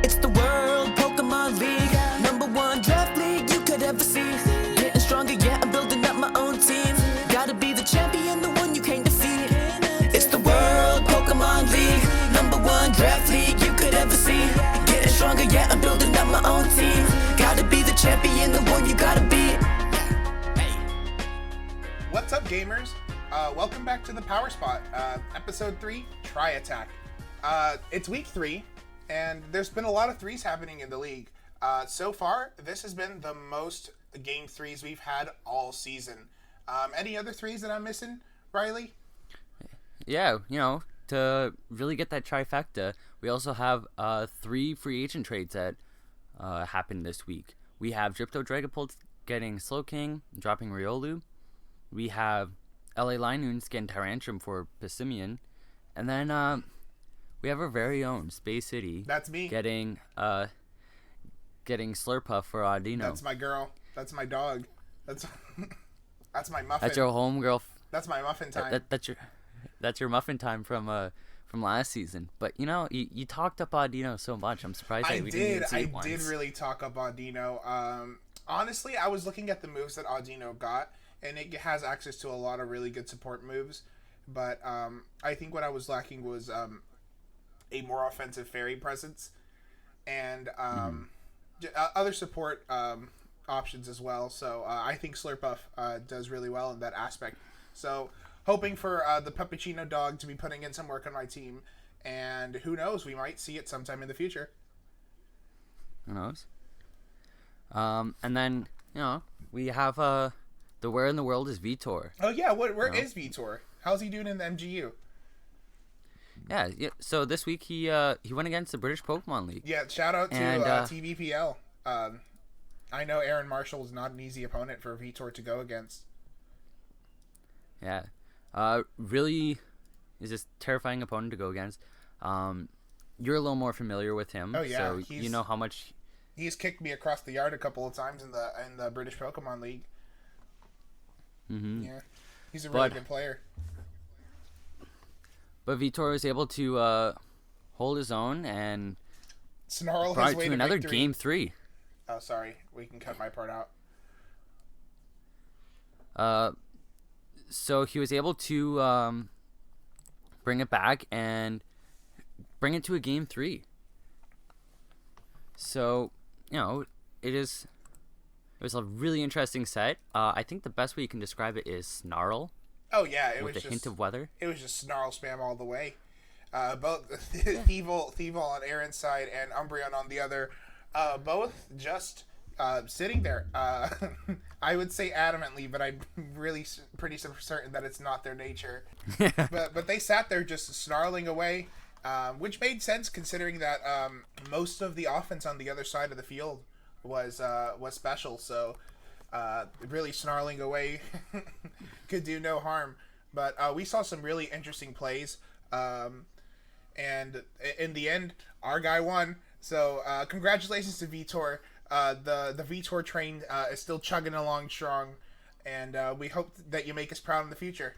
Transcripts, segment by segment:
It's the World Pokémon League, #1 draft league you could ever see. Getting stronger, yeah, I'm building up my own team. Gotta be the champion, the one you can't defeat. It's the World Pokémon League, #1 draft league you could ever see. Getting stronger, yeah, I'm building up my own team. Gotta be the champion, the one you gotta beat. What's up, gamers? Welcome back to the Power Spot, episode 3, Try Attack. It's week 3, and there's been a lot of threes happening in the league. So far, this has been the most game threes we've had all season. Any other threes that I'm missing, Riley? Yeah, to really get that trifecta, we also have 3 free agent trades that happened this week. We have Dripto Dragapult getting Slowking, dropping Riolu. We have LA Linoons getting Tyrantrum for Pissimian. And then we have our very own Space City. That's me. Getting Slurpuff for Audino. That's my girl. That's my dog. That's my muffin. That's your homegirl. That's my muffin time. That's your muffin time from last season. But you talked up Audino so much. I'm surprised that we didn't even see it once. I did really talk up Audino. Honestly, I was looking at the moves that Audino got, and it has access to a lot of really good support moves. But I think what I was lacking was a more offensive fairy presence and other support options as well. So I think Slurpuff does really well in that aspect. So hoping for the Puppuccino dog to be putting in some work on my team. And who knows, we might see it sometime in the future. Who knows? And then, we have the Where in the World is Vitor. Oh, yeah. Where is Vitor? How's he doing in the MGU? Yeah. So this week he went against the British Pokémon League. Yeah, shout out to TVPL. I know Aaron Marshall is not an easy opponent for Vitor to go against. Yeah. Really is this terrifying opponent to go against. You're a little more familiar with him. Oh, yeah. So you know how much... He's kicked me across the yard a couple of times in the British Pokémon League. Mm-hmm. Yeah, he's a really good player. But Vitor was able to hold his own and snarl brought his way to to another victory. game 3. Oh, sorry. We can cut my part out. So he was able to bring it back and bring it to a game 3. So, it was a really interesting set. I think the best way you can describe it is Snarl. Oh, yeah. With a hint of weather. It was just Snarl spam all the way. Both Thievul on Aaron's side and Umbreon on the other, both just sitting there. I would say adamantly, but I'm really pretty certain that it's not their nature. but they sat there just snarling away, which made sense considering that most of the offense on the other side of the field was special. So really snarling away could do no harm. But we saw some really interesting plays. And in the end, our guy won. So congratulations to Vitor. The Vitor train is still chugging along strong, and we hope that you make us proud in the future.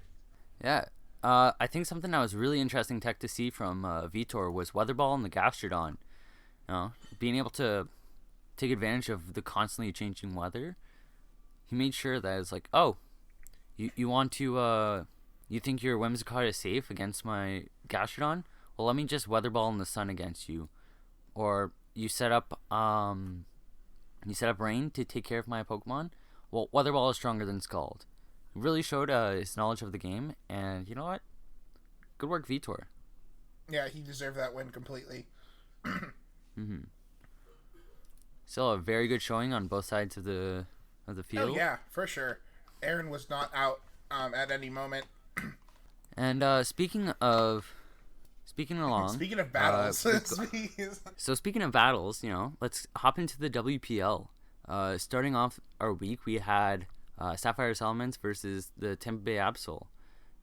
Yeah. I think something that was really interesting tech to see from Vitor was Weather Ball and the Gastrodon. Being able to take advantage of the constantly changing weather. He made sure that it's like, oh, you want to, you think your Whimsicott is safe against my Gastrodon? Well, let me just Weather Ball in the sun against you. Or you set up Rain to take care of my Pokemon? Well, Weather Ball is stronger than Scald. It really showed his knowledge of the game, and you know what? Good work, Vitor. Yeah, he deserved that win completely. Mm-hmm. Still a very good showing on both sides of the field. Oh yeah, for sure. Aaron was not out at any moment. And speaking of battles, so speaking of battles, let's hop into the WPL. Starting off our week, we had Sapphire Elements versus the Temp Absol.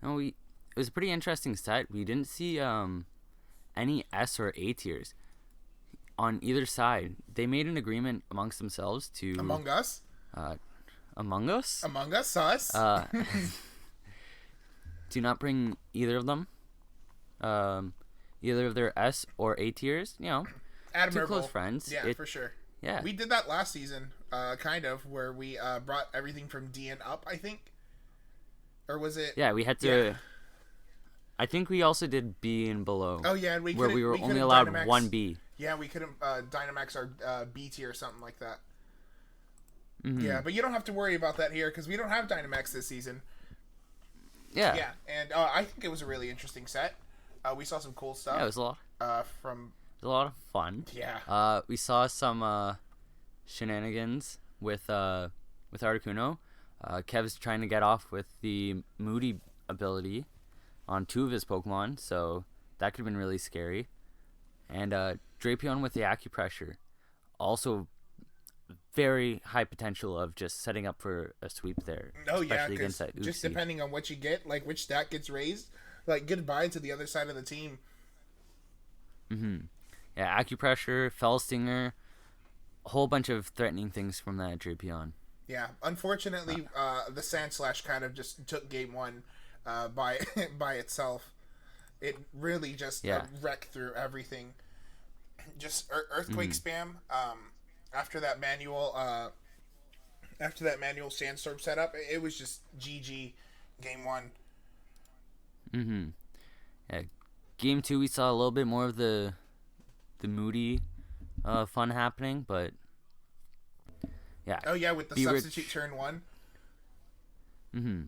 It was a pretty interesting set. We didn't see any S or A tiers on either side. They made an agreement amongst themselves to Among Us. Us. Do not bring either of them, either of their S or A tiers. admirable. close friends. Yeah, for sure. Yeah. We did that last season, kind of, where we brought everything from D and up, I think. Or was it? Yeah, we had to. Yeah. I think we also did B and below. Oh yeah, where we were only allowed Dynamax, one B. Yeah, we couldn't Dynamax our B tier or something like that. Mm-hmm. Yeah, but you don't have to worry about that here because we don't have Dynamax this season. Yeah. Yeah, and I think it was a really interesting set. We saw some cool stuff. Yeah, it was a lot. From. It was a lot of fun. Yeah. We saw some shenanigans with Articuno. Kev's trying to get off with the Moody ability on 2 of his Pokemon, so that could have been really scary. And Drapion with the Acupressure, also very high potential of just setting up for a sweep there. Oh yeah, because just depending on what you get, like which stat gets raised, like goodbye to the other side of the team. Mm-hmm. Yeah, Acupressure, Fell Stinger, a whole bunch of threatening things from that Drapion. Yeah, unfortunately, the Sand Slash kind of just took game 1 by itself. It really just wrecked through everything. Just Earthquake spam. After that manual Sandstorm setup, it was just GG game 1. Mm-hmm. Yeah, game 2 we saw a little bit more of the Moody fun happening, but yeah. Oh yeah, with the substitute turn 1. Mm-hmm.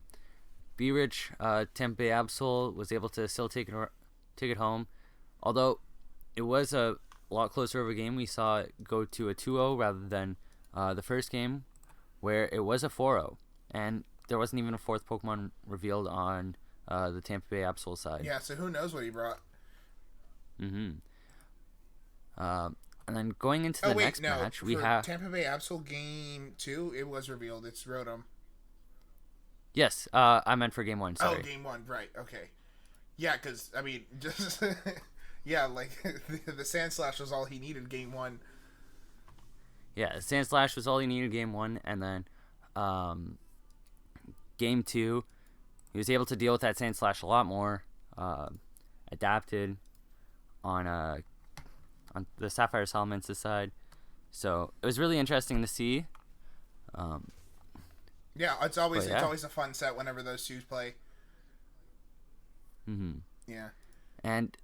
B-Rich, Temp Absol was able to still take it home, although it was a lot closer of a game. We saw it go to a 2-0 rather than the first game, where it was a 4-0, and there wasn't even a 4th Pokemon revealed on the Tampa Bay Absol side. Yeah, so who knows what he brought. Mm-hmm. And then going into the next match, we have Tampa Bay Absol game 2. It was revealed. It's Rotom. Yes, I meant for game 1. Sorry. Oh, game 1, right? Okay. Yeah, because I mean, just yeah, like the Sand Slash was all he needed game 1. Yeah, Sand Slash was all he needed game 1, and then game 2, he was able to deal with that Sand Slash a lot more. Adapted on the Sapphire Salamance's side, so it was really interesting to see. Yeah, it's always a fun set whenever those two play. Mm-hmm. Yeah, and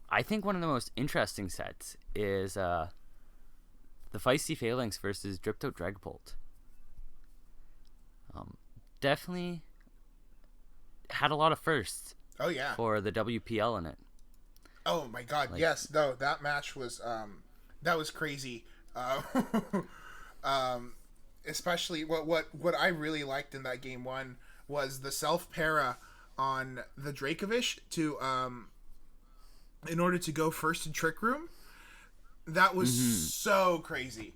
I think one of the most interesting sets is the Feisty Phalanx versus Dripto Dragapult. Definitely had a lot of firsts. Oh yeah, for the WPL in it. Oh my God, yes, no, that match was that was crazy. Especially what I really liked in that game 1 was the self para on the Dracovish to in order to go first in Trick Room. That was so crazy,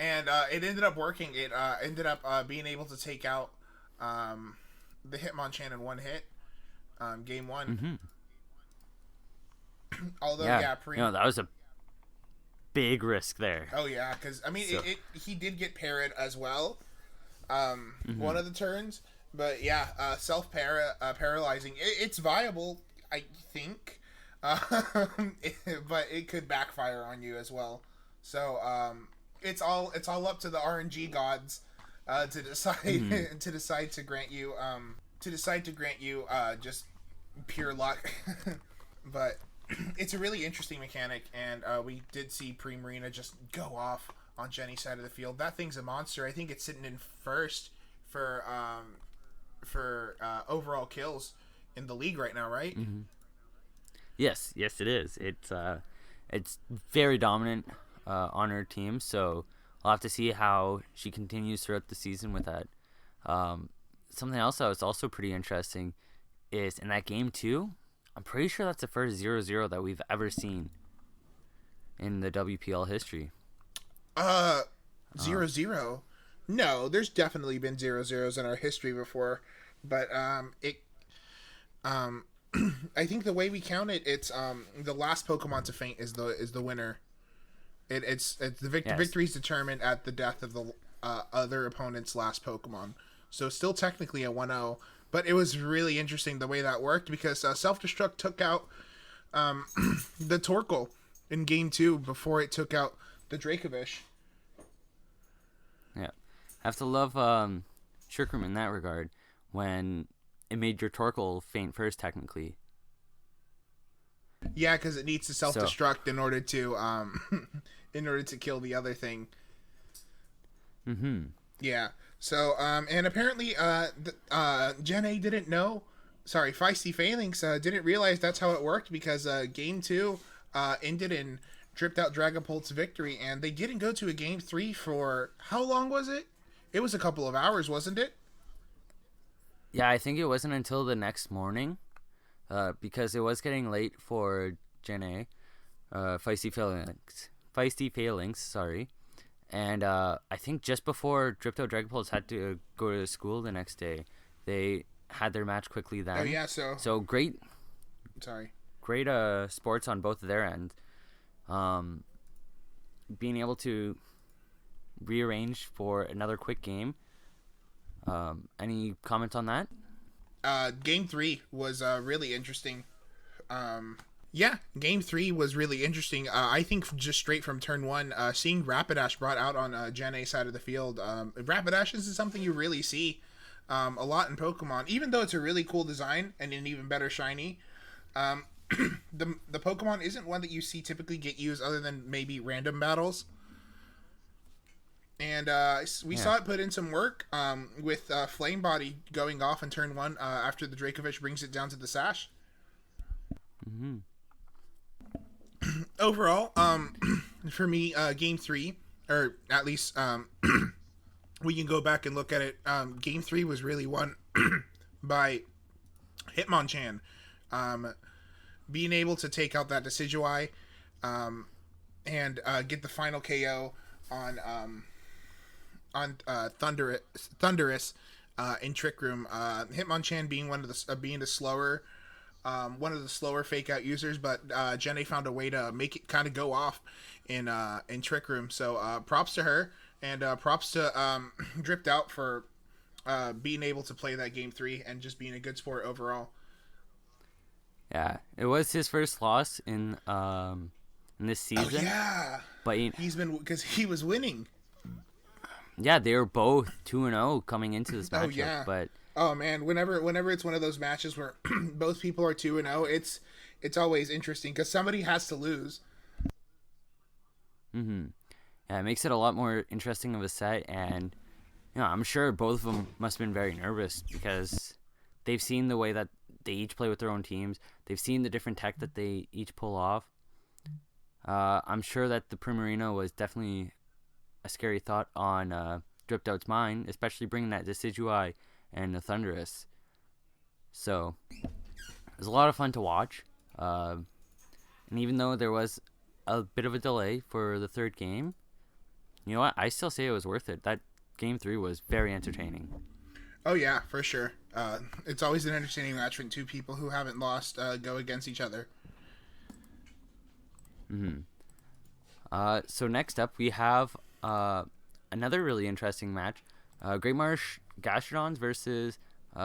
and it ended up working. It ended up being able to take out the Hitmonchan in one hit, game 1. Although that was a big risk there. Oh yeah, because I mean, he did get parried as well, one of the turns. But yeah, self paralyzing. It's viable, I think, but it could backfire on you as well. So it's all up to the RNG gods to decide to grant you just pure luck. But it's a really interesting mechanic, and we did see Primarina just go off on Jenny's side of the field. That thing's a monster. I think it's sitting in first for overall kills in the league right now, right? Mm-hmm. Yes, it is. It's very dominant on her team, so I'll have to see how she continues throughout the season with that. Something else that was also pretty interesting is in that game 2, I'm pretty sure that's the first 0-0 that we've ever seen in the WPL history. 0-0? No, there's definitely been 0-0s in our history before, but I think the way we count it, it's the last Pokemon to faint is the winner. It's the victory is determined at the death of the other opponent's last Pokemon. So still technically a 1-0, but it was really interesting the way that worked because Self-Destruct took out the Torkoal, in game 2 before it took out the Dracovish. Yeah. Have to love Trick Room in that regard when it made your Torkoal faint first, technically. Yeah, because it needs to self-destruct in order to in order to kill the other thing. Mm-hmm. Yeah. So and apparently Gen A didn't know. Sorry, Feisty Phalanx didn't realize that's how it worked because game 2 ended in Dripped Out Dragapult's victory, and they didn't go to a game 3 for how long was it? It was a couple of hours, wasn't it? Yeah, I think it wasn't until the next morning, because it was getting late for Gen A, Feisty Phalanx, sorry. And I think just before Dripto Dragapults had to go to school the next day, they had their match quickly then. Oh yeah, so great. Sorry. Great sports on both of their ends. Being able to rearrange for another quick game. Any comments on that? Game 3 was really interesting. Yeah, game 3 was really interesting. I think just straight from turn 1, seeing Rapidash brought out on Gen A side of the field. Rapidash is something you really see a lot in Pokemon, even though it's a really cool design and an even better shiny. The Pokemon isn't one that you see typically get used other than maybe random battles. And we saw it put in some work with Flame Body going off in turn 1 after the Dracovish brings it down to the Sash. Mm-hmm. Overall, for me, game 3, or at least we can go back and look at it. Game 3 was really won by Hitmonchan. Being able to take out that Decidueye and get the final KO on Thundurus in Trick Room. Hitmonchan being one of the slower fake out users, but Jenny found a way to make it kind of go off in Trick Room. So props to her, and props to Dripped Out for being able to play that game 3 and just being a good sport overall. Yeah, it was his first loss in this season. Oh, yeah, but he's been because he was winning. Yeah, they were both 2-0 coming into this matchup. Oh yeah, but oh man, whenever it's one of those matches where both people are 2-0, it's always interesting because somebody has to lose. Mm-hmm. Yeah, it makes it a lot more interesting of a set, and I'm sure both of them must have been very nervous because they've seen the way that they each play with their own teams. They've seen the different tech that they each pull off. I'm sure that the Primarina was definitely a scary thought on Dripped Out's mind, especially bringing that Decidueye and the Thundurus. So it was a lot of fun to watch. And even though there was a bit of a delay for the third game, you know what? I still say it was worth it. That game 3 was very entertaining. Oh yeah, for sure. It's always an entertaining match when two people who haven't lost go against each other. Mm-hmm. So next up we have another really interesting match. Great Marsh Gastrodons versus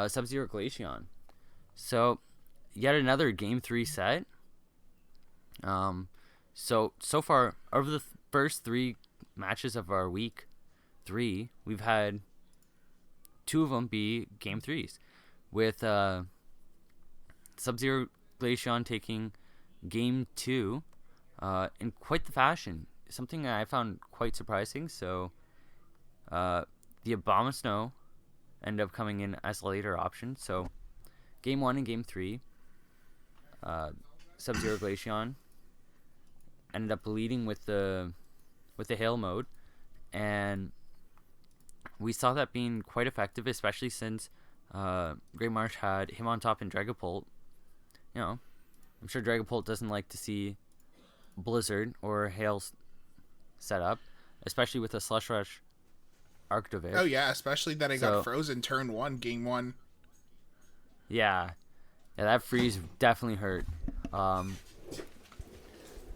Sub-Zero Glaceon. So yet another game 3 set. So far over the first 3 matches of our week 3, we've had 2 of them be game 3s, with Sub-Zero Glaceon taking game 2 in quite the fashion. Something I found quite surprising. So the Abomasnow ended up coming in as a later option. So game 1 and game 3, Sub-Zero Glaceon ended up leading with the Hail mode, and we saw that being quite effective, especially since Great Marsh had him on top in Dragapult. I'm sure Dragapult doesn't like to see Blizzard or Hail set up, especially with a Slush Rush Arctovish. Oh yeah, especially that it got frozen turn 1, game 1. Yeah, that freeze definitely hurt.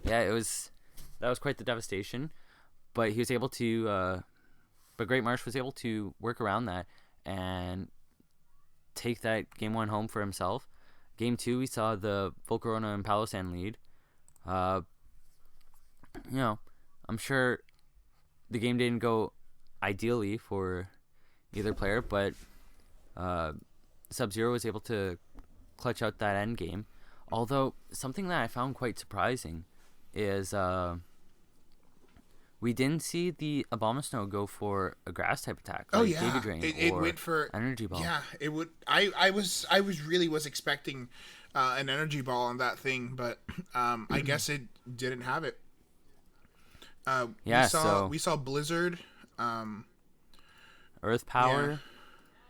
That was quite the devastation, but he was able to. But Great Marsh was able to work around that and take that game 1 home for himself. Game 2, we saw the Volcarona and Palossand lead. I'm sure the game didn't go ideally for either player, but Sub-Zero was able to clutch out that end game. Although something that I found quite surprising is we didn't see the Abomasnow go for a grass type attack. Like Giga Drain it or went for Energy Ball. Yeah, it would. I was really expecting an Energy Ball on that thing, but I guess it didn't have it. We saw Blizzard, Earth Power,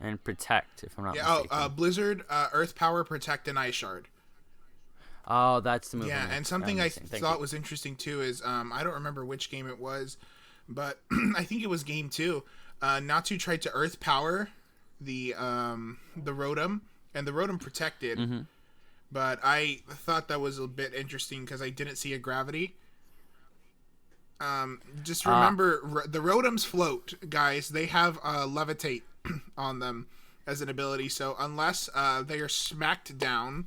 and Protect, if I'm not mistaken. Blizzard, Earth Power, Protect, and Ice Shard. Oh, that's the move. Yeah, and something I thought was interesting too is I don't remember which game it was, but I think it was game 2. Natsu tried to Earth Power the Rotom, and the Rotom protected. Mm-hmm. But I thought that was a bit interesting because I didn't see a gravity. Just remember, the Rotoms float, guys. They have Levitate on them as an ability. So unless they are smacked down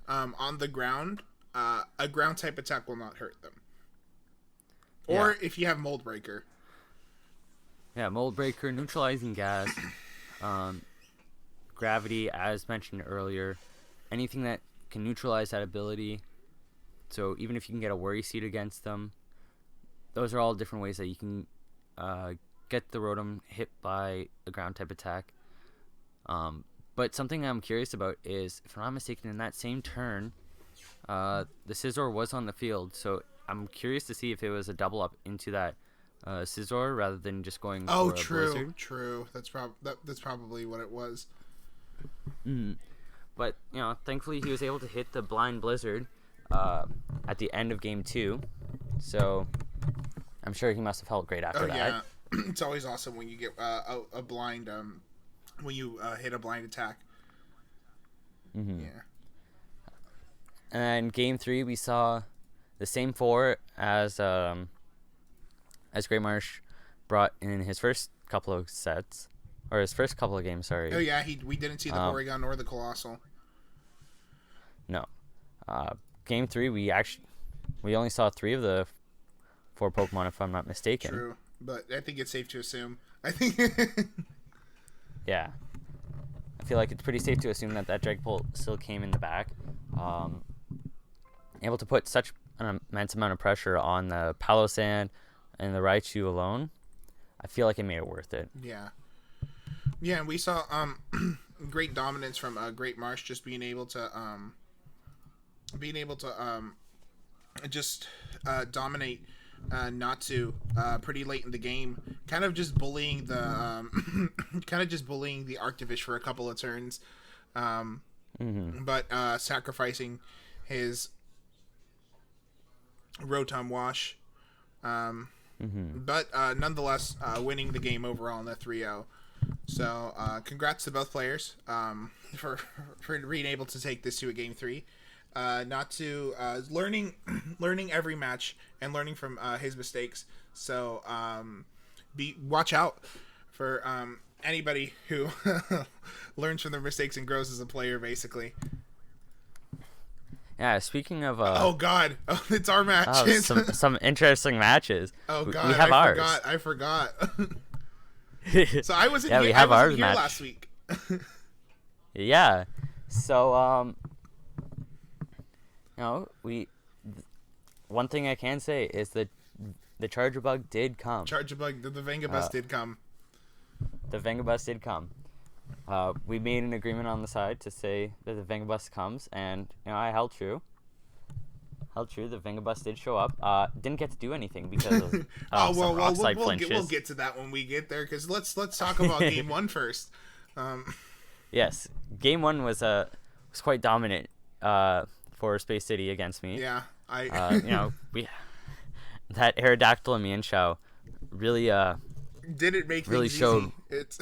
on the ground, a ground type attack will not hurt them. Or if you have Mold Breaker. Yeah, Mold Breaker, Neutralizing Gas, Gravity, as mentioned earlier. Anything that can neutralize that ability. So even if you can get a Worry Seed against them, those are all different ways that you can get the Rotom hit by a ground type attack. But something I'm curious about is, if I'm not mistaken, in that same turn, the Scizor was on the field. So I'm curious to see if it was a double up into that Scizor rather than just going for a Blizzard. True. That's probably what it was. Mm-hmm. But, thankfully he was able to hit the Blind Blizzard at the end of game 2. So I'm sure he must have felt great after that. Yeah. It's always awesome when you get a blind, when you hit a blind attack. Mm-hmm. Yeah. And game 3, we saw the same 4 as Great Marsh brought in his first couple of sets. Or his first couple of games, sorry. Oh, yeah, we didn't see the Porygon or the Colossal. No. Game 3, we only saw 3 of the 4 Pokemon, if I'm not mistaken. True, but I think it's safe to assume. I think... Yeah. I feel like it's pretty safe to assume that Dragapult still came in the back. Able to put such an immense amount of pressure on the Palossand and the Raichu alone. I feel like it made it worth it. Yeah. Yeah, and we saw great dominance from Great Marsh, just being able to just dominate Natsu pretty late in the game, kind of just bullying the Arctivish for a couple of turns, but sacrificing his Rotom Wash, but nonetheless winning the game overall in the 3-0. So congrats to both players for being able to take this to a game 3. Natsu learning every match and learning from his mistakes. So watch out for anybody who learns from their mistakes and grows as a player, basically. Yeah, speaking of oh god, it's our match. Some interesting matches. Oh god, we have ours. I forgot. So I wasn't here, we have I ours wasn't here match last week. Yeah. So one thing I can say is that the Charger Bug did come. The Vengabus did come. The Vengabus did come. We made an agreement on the side to say that the Vengabus comes, and I held true. The Vengabus did show up. Didn't get to do anything because of some rock slide flinches. We'll get to that when we get there, because let's talk about game 1 first. Yes, game 1 was quite dominant for Space City against me. Yeah, we that Aerodactyl and Mienshao really didn't make really things showed. Easy. It's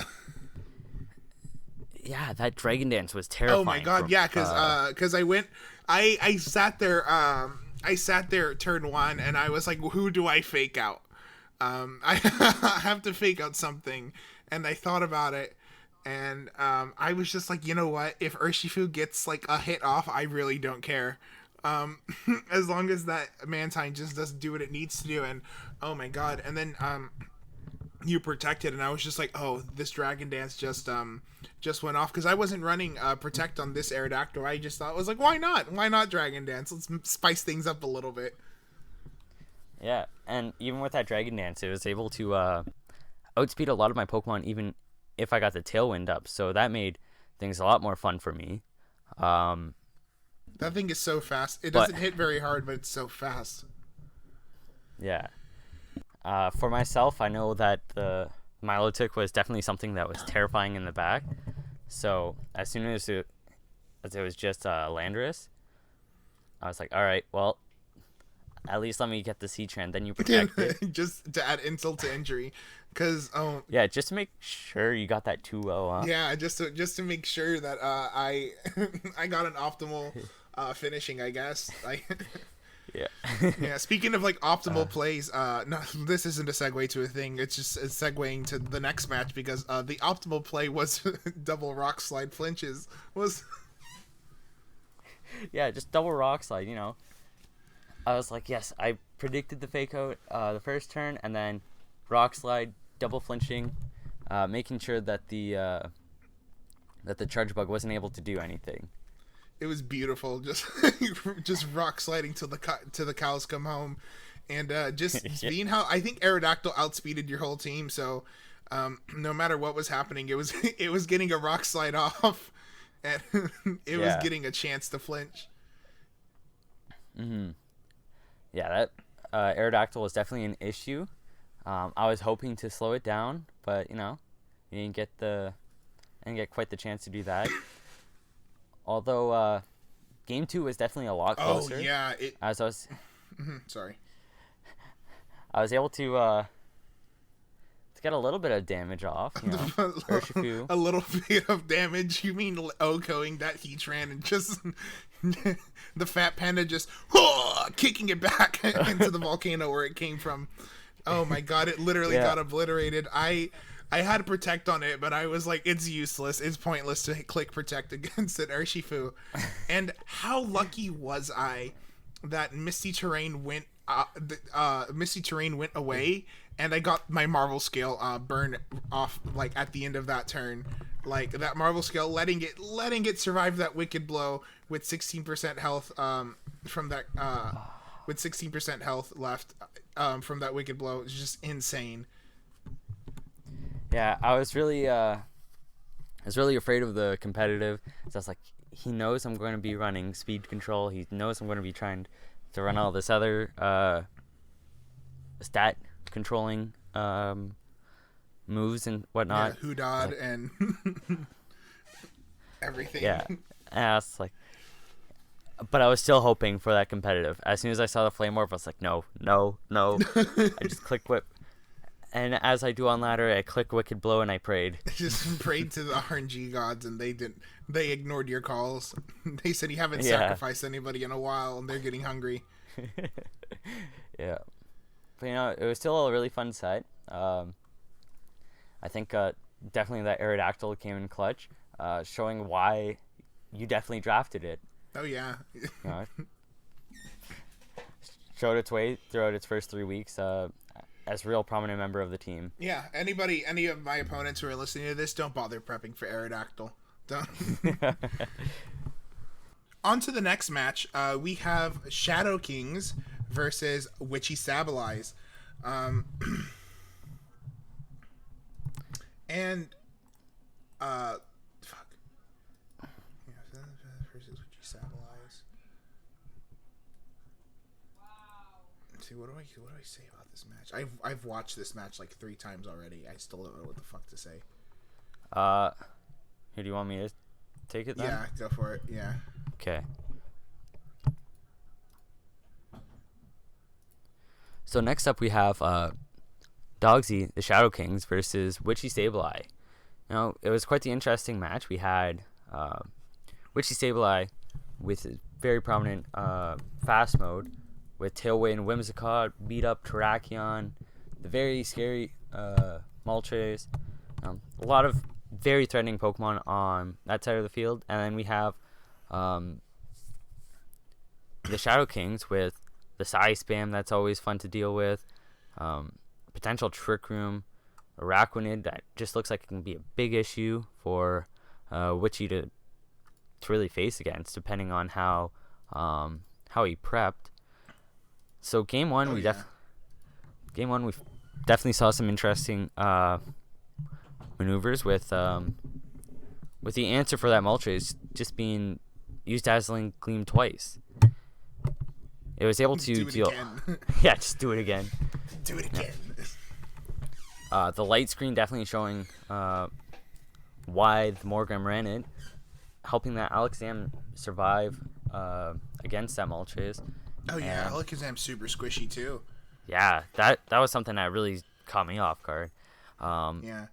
yeah, that Dragon Dance was terrifying. Oh my god, yeah, because I sat there turn 1 and I was like, who do I fake out? I have to fake out something, and I thought about it, and I was just like, you know what, if Urshifu gets like a hit off, I really don't care. As long as that Mantine just doesn't do what it needs to do, and oh my god, and then you protected, and I was just like, oh, this Dragon Dance just went off, because I wasn't running protect on this Aerodactyl. I just thought, I was like, why not Dragon Dance? Let's spice things up a little bit. Yeah, and even with that Dragon Dance, it was able to outspeed a lot of my Pokemon, even if I got the Tailwind up. So that made things a lot more fun for me. That thing is so fast. It doesn't hit very hard, but it's so fast. Yeah. For myself, I know that the Milotic was definitely something that was terrifying in the back. So as soon as it was just Landorus, I was like, all right, well, at least let me get the C-Trend, then you protect it. Just to add insult to injury. Because yeah, just to make sure you got that 2-0, huh? Yeah, just to make sure that I got an optimal finishing, I guess. Yeah. Yeah, speaking of like optimal plays, no, this isn't a segue to a thing. It's just segueing to the next match, because the optimal play was double Rock Slide flinches. Yeah, just double Rock Slide, you know. I was like, yes, I predicted the Fake Out the first turn, and then Rock Slide, double flinching, making sure that the Charge Bug wasn't able to do anything. It was beautiful, just rock sliding till the cows come home, and just Yeah. being how I think Aerodactyl outspeeded your whole team. So no matter what was happening, it was getting a rock slide off, and it was getting a chance to flinch. Mm-hmm. Yeah, that Aerodactyl was definitely an issue. I was hoping to slow it down, but you know, you didn't get quite the chance to do that. Although game 2 was definitely a lot closer. Oh yeah, as I was sorry. I was able to get a little bit of damage off. You know, Urshifu. A little bit of damage. You mean Okoing that Heatran and just the Fat Panda just kicking it back into the volcano where it came from. Oh my god, it literally got obliterated. I had Protect on it, but I was like, it's useless. It's pointless to click Protect against it, Urshifu. And how lucky was I that Misty Terrain went away, and I got my Marvel Scale burn off like at the end of that turn. Like that Marvel Scale, letting it survive that Wicked Blow with 16% health from that with 16% health left from that Wicked Blow is just insane. Yeah, I was really afraid of the competitive. So I was like, he knows I'm going to be running speed control. He knows I'm going to be trying to run all this other stat controlling moves and whatnot. Yeah, Hoodod and everything. Yeah, and I was like, but I was still hoping for that competitive. As soon as I saw the Flame Orb, I was like, no. I just click Whip. And as I do on ladder, I click Wicked Blow and I prayed. Just prayed to the RNG gods, and they didn't. They ignored your calls. They said you haven't sacrificed anybody in a while, and they're getting hungry. Yeah, but you know, it was still a really fun set. I think definitely that Aerodactyl came in clutch, showing why you definitely drafted it. Oh yeah. You know, showed its way throughout its first 3 weeks. As a real prominent member of the team. Yeah, any of my opponents who are listening to this, don't bother prepping for Aerodactyl. Don't. On to the next match. We have Shadow Kings versus Witchy Sableyes. And fuck. Yeah, versus Witchy Sableyes. See, what do I say about this match? I've watched this match like 3 times already. I still don't know what the fuck to say. Who do you want me to take it then? Yeah, go for it. Yeah. Okay. So next up we have Dogsy, the Shadow Kings, versus Witchy Sableye. Now, it was quite the interesting match. We had Witchy Sableye with a very prominent fast mode, with Tailwind, Whimsicott, beat up Terrakion, the very scary Moltres, a lot of very threatening Pokemon on that side of the field. And then we have the Shadow Kings with the Psy spam that's always fun to deal with, potential Trick Room, Araquanid that just looks like it can be a big issue for Witchy to really face against, depending on how he prepped. So game one, we definitely saw some interesting maneuvers with the answer for that Moltres just being use Dazzling Gleam twice. It was able to deal. Yeah, just do it again. Do it again. The light screen definitely showing why the Morgrem ran it, helping that Alakazam survive against that Moltres. Oh yeah, Alakazam's super squishy too. Yeah, that was something that really caught me off guard. Yeah.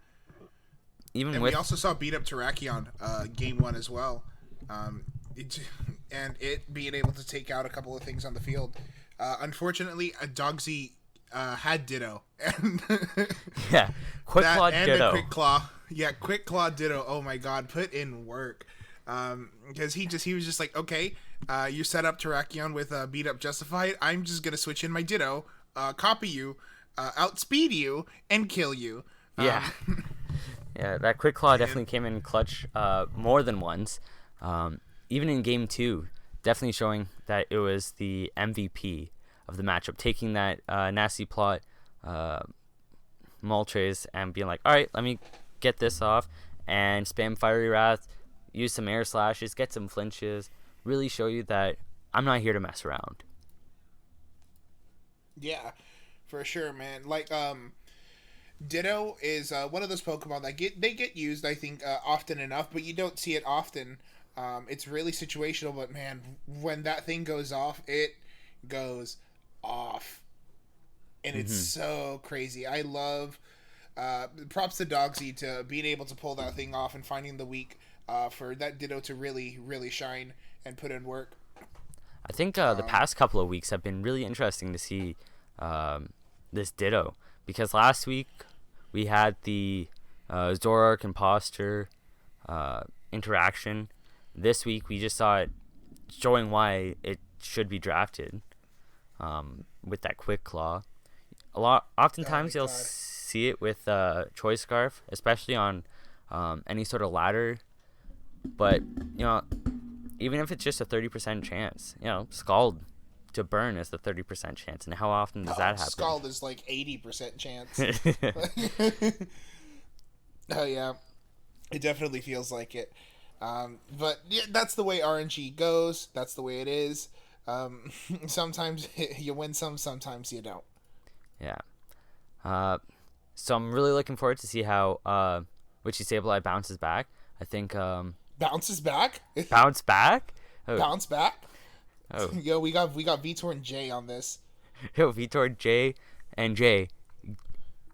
Even and with we also saw beat up Terrakion game one as well. And it being able to take out a couple of things on the field. Unfortunately, Dogsy had Ditto. And yeah, Quick Claw Ditto. Quick Claw. Yeah, Quick Claw Ditto. Oh my god, put in work. Because he was just like, okay, you set up Terrakion with beat up Justified. I'm just gonna switch in my Ditto, copy you, outspeed you, and kill you. Yeah. Yeah, that Quick Claw definitely came in clutch more than once. Even in game two, definitely showing that it was the MVP of the matchup, taking that nasty plot Moltres and being like, all right, let me get this off and spam Fiery Wrath, use some air slashes, get some flinches, really show you that I'm not here to mess around. Yeah, for sure, man. Like, Ditto is one of those Pokemon that get used, I think, often enough, but you don't see it often. It's really situational, but man, when that thing goes off, it goes off. And it's so crazy. I love props to Dogsy to being able to pull that thing off and finding the weak for that Ditto to really, really shine and put in work. I think the past couple of weeks have been really interesting to see this Ditto. Because last week we had the Zoroark Imposter interaction. This week we just saw it showing why it should be drafted with that Quick Claw. Oftentimes you'll see it with Choice Scarf, especially on any sort of ladder. But, even if it's just a 30% chance, Scald to burn is the 30% chance, and how often does that happen? Scald is like 80% chance. Oh yeah, it definitely feels like it. But yeah, that's the way RNG goes. That's the way it is. Sometimes you win some, sometimes you don't. Yeah. So I'm really looking forward to see how Witchy Sableye bounces back. I think bounces back. Bounce back. Oh. Bounce back. Oh. Yo, we got Vitor and Jay on this. Yo, Vitor, Jay, and Jay,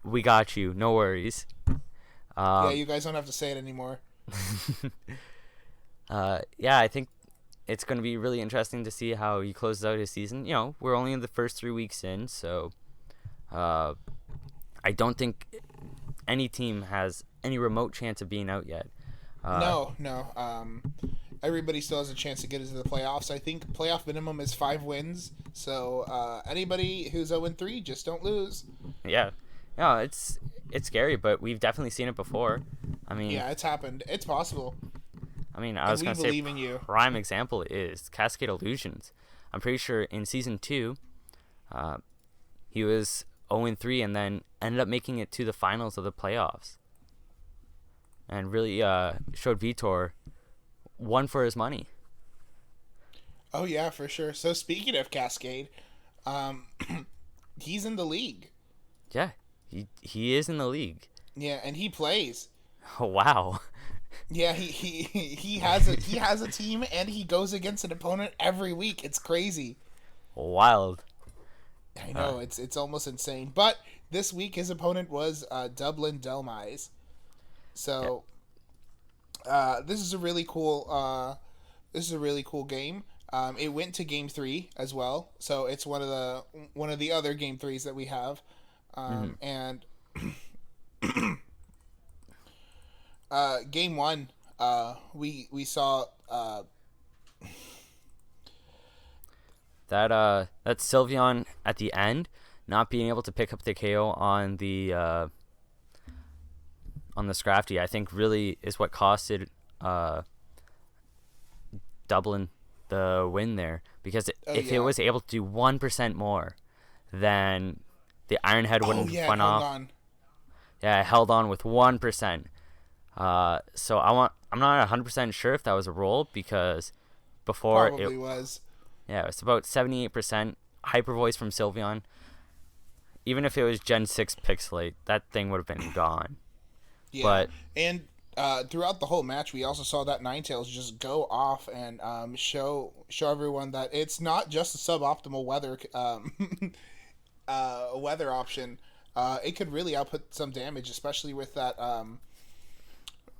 we got you. No worries. Yeah, you guys don't have to say it anymore. Yeah, I think it's going to be really interesting to see how he closes out his season. We're only in the first 3 weeks in, so I don't think any team has any remote chance of being out yet. No. Everybody still has a chance to get into the playoffs. I think playoff minimum is 5 wins. So anybody who's 0-3, just don't lose. Yeah. No, it's scary, but we've definitely seen it before. I mean, yeah, it's happened. It's possible. I mean, I was going to say in you. Prime example is Cascade Illusions. I'm pretty sure in season 2, he was 0-3 and then ended up making it to the finals of the playoffs. And really showed Vitor one for his money. Oh yeah, for sure. So speaking of Cascade, he's in the league. Yeah, he is in the league. Yeah, and he plays. Oh wow. Yeah, he has a team and he goes against an opponent every week. It's crazy. Wild. I know, it's almost insane. But this week his opponent was Dublin Delmise. So this is a really cool game. It went to game 3 as well. So it's one of the other game 3s that we have. And game 1, we saw that Sylveon at the end not being able to pick up the KO on the Scrafty, I think really is what costed Dublin the win there, because if it was able to do 1% more, then the Iron Head wouldn't went off. Yeah, it held on with 1%. So I'm not 100% sure if that was a roll, because before Probably was. Yeah, it's about 78% Hyper Voice from Sylveon. Even if it was Gen 6 Pixelate, that thing would have been gone. Yeah, and throughout the whole match, we also saw that Ninetales just go off and show everyone that it's not just a suboptimal weather option. It could really output some damage, especially with that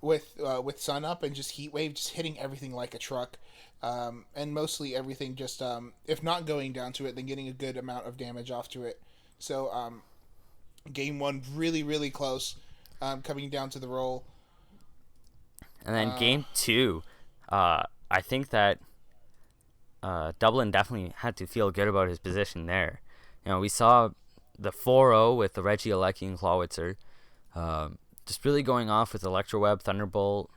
with Sun Up and just Heat Wave just hitting everything like a truck. And mostly everything just, if not going down to it, then getting a good amount of damage off to it. So, game 1 really, really close, coming down to the roll. And then game 2, I think that Dublin definitely had to feel good about his position there. We saw the 4-0 with the Regieleki and Clawitzer, just really going off with Electro Web, Thunderbolt,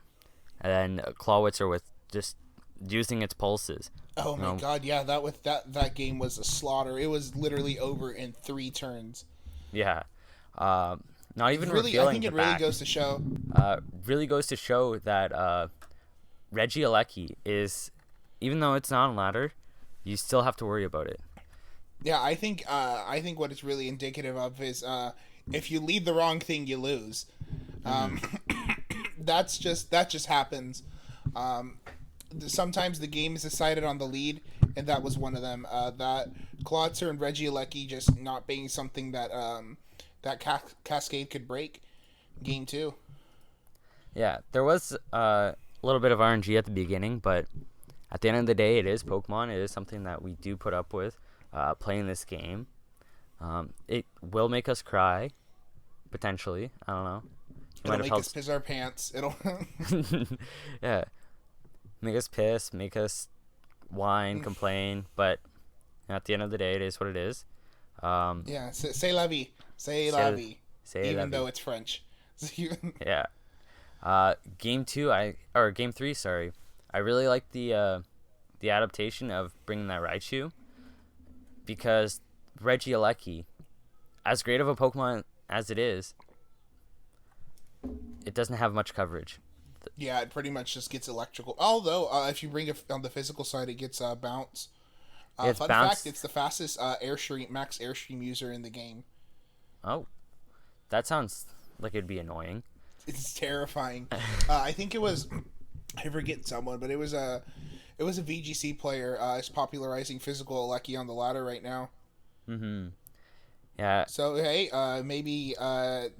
and then Clawitzer with just using its pulses. Oh my god, yeah, that game was a slaughter. It was literally over in 3 turns. Yeah. Not even really, I think it really goes to show. Really goes to show that Regieleki is, even though it's not on ladder, you still have to worry about it. Yeah, I think what it's really indicative of is if you lead the wrong thing, you lose. That just happens. Sometimes the game is decided on the lead, and that was one of them. That Clawitzer and Regieleki just not being something that Cascade could break. Game 2. Yeah, there was a little bit of RNG at the beginning, but at the end of the day, it is Pokemon. It is something that we do put up with playing this game. It will make us cry, potentially. I don't know. It'll make us piss our pants. It'll yeah. Make us piss, make us whine, complain, but at the end of the day, it is what it is. Yeah, c'est la vie. C'est la vie. Even though it's French. Yeah. Game 3, sorry. I really like the adaptation of bringing that Raichu, because Regieleki, as great of a Pokemon as it is, it doesn't have much coverage. Yeah, it pretty much just gets electrical. Although, if you bring it on the physical side, it gets bounce. Fun fact, it's the fastest max Airstream user in the game. Oh, that sounds like it'd be annoying. It's terrifying. I think it was, I forget someone, but it was a VGC player is popularizing physical Aleki on the ladder right now. Mm-hmm. Yeah. So, hey, maybe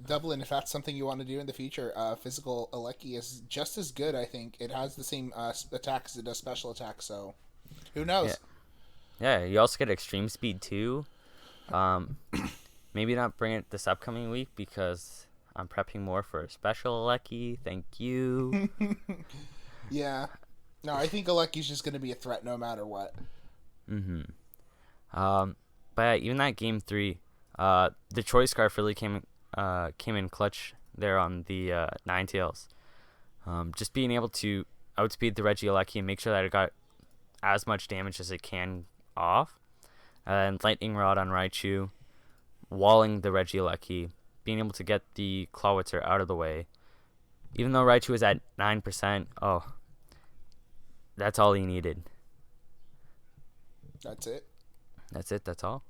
Dublin, if that's something you want to do in the future, physical Aleki is just as good, I think. It has the same attack as it does special attack, so who knows? Yeah, you also get extreme speed, too. Maybe not bring it this upcoming week, because I'm prepping more for a special Aleki. Thank you. Yeah. No, I think Aleki's just going to be a threat no matter what. Mm-hmm. But yeah, even that game 3, the Choice Scarf really came in clutch there on the Ninetales. Just being able to outspeed the Regieleki and make sure that it got as much damage as it can off. And Lightning Rod on Raichu, walling the Regieleki, being able to get the Clawitzer out of the way. Even though Raichu was at 9%, that's all he needed. That's it. That's all.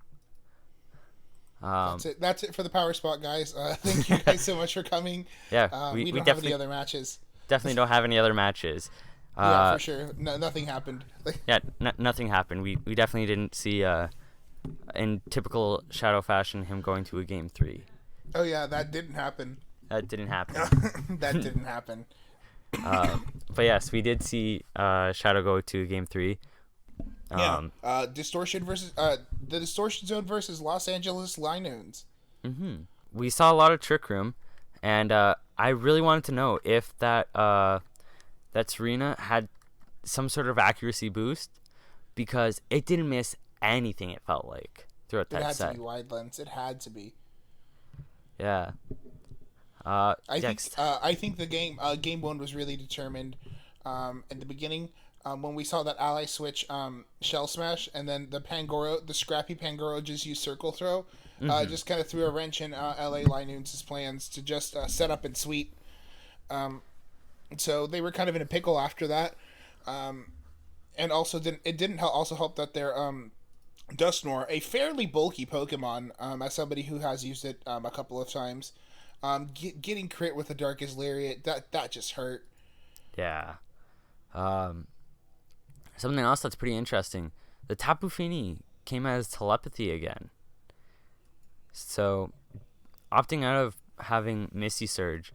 That's it for the Power Spot, guys. Thank you guys so much for coming. Yeah, we don't have any other matches. Definitely don't have any other matches. Yeah, for sure. No, nothing happened. Yeah, nothing happened. We definitely didn't see, in typical Shadow fashion, him going to a game 3. Oh yeah, that didn't happen. That didn't happen. That didn't happen. But yes, we did see Shadow go to game 3. Distortion versus the Distortion Zone versus Los Angeles Linoons. Mm-hmm. We saw a lot of Trick Room, and I really wanted to know if that Serena had some sort of accuracy boost, because it didn't miss anything, it felt like, throughout It that had set. to be wide lens. It had to be. Yeah. I think the game one was really determined in the beginning when we saw that ally switch Shell Smash, and then the scrappy Pangoro just used Circle Throw. Just kind of threw a wrench in LA Linoons' plans to just set up and sweep. So they were kind of in a pickle after that. And also didn't also help that their Dusknoir, a fairly bulky Pokemon, as somebody who has used it a couple of times, getting crit with a Darkest Lariat, that just hurt. Yeah. Something else that's pretty interesting. The Tapu Fini came as telepathy again. So, opting out of having Misty Surge,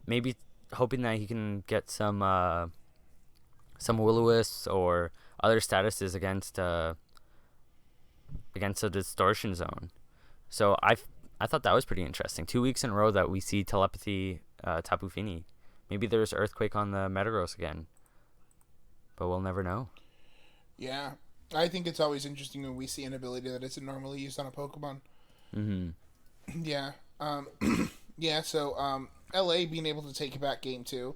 maybe hoping that he can get some Will-O-Wisps or other statuses against a Distortion Zone. So I thought that was pretty interesting. 2 weeks in a row that we see telepathy Tapu Fini. Maybe there's Earthquake on the Metagross again, but we'll never know. Yeah, I think it's always interesting when we see an ability that isn't normally used on a Pokemon. Mm-hmm. Yeah. Yeah. So LA being able to take back game 2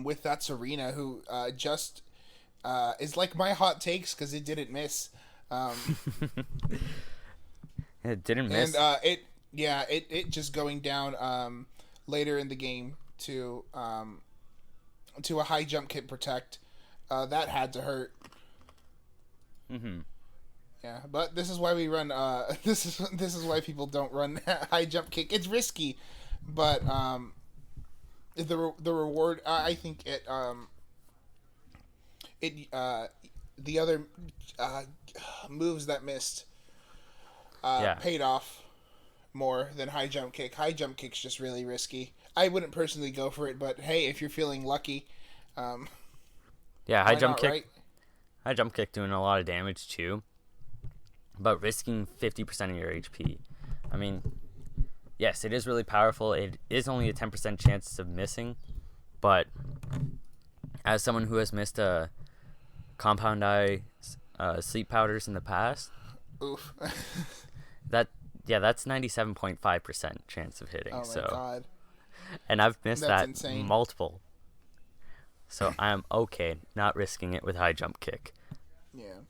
with that Serena, who just is like my hot takes because it didn't miss. It didn't miss. And it just going down later in the game to a high jump kick protect. That had to hurt. Mm-hmm. Yeah, but this is why we run. This is why people don't run high jump kick. It's risky, but the reward. I think the other moves that missed paid off more than high jump kick. High jump kick's just really risky. I wouldn't personally go for it, but hey, if you're feeling lucky, high jump kick. Right? High jump kick doing a lot of damage too, but risking 50% of your HP. I mean, yes, it is really powerful. It is only a 10% chance of missing, but as someone who has missed Compound Eye sleep powders in the past, oof. that's 97.5% chance of hitting. Oh my god. And I've missed That's that insane. multiple. So I am okay not risking it with high jump kick. Yeah.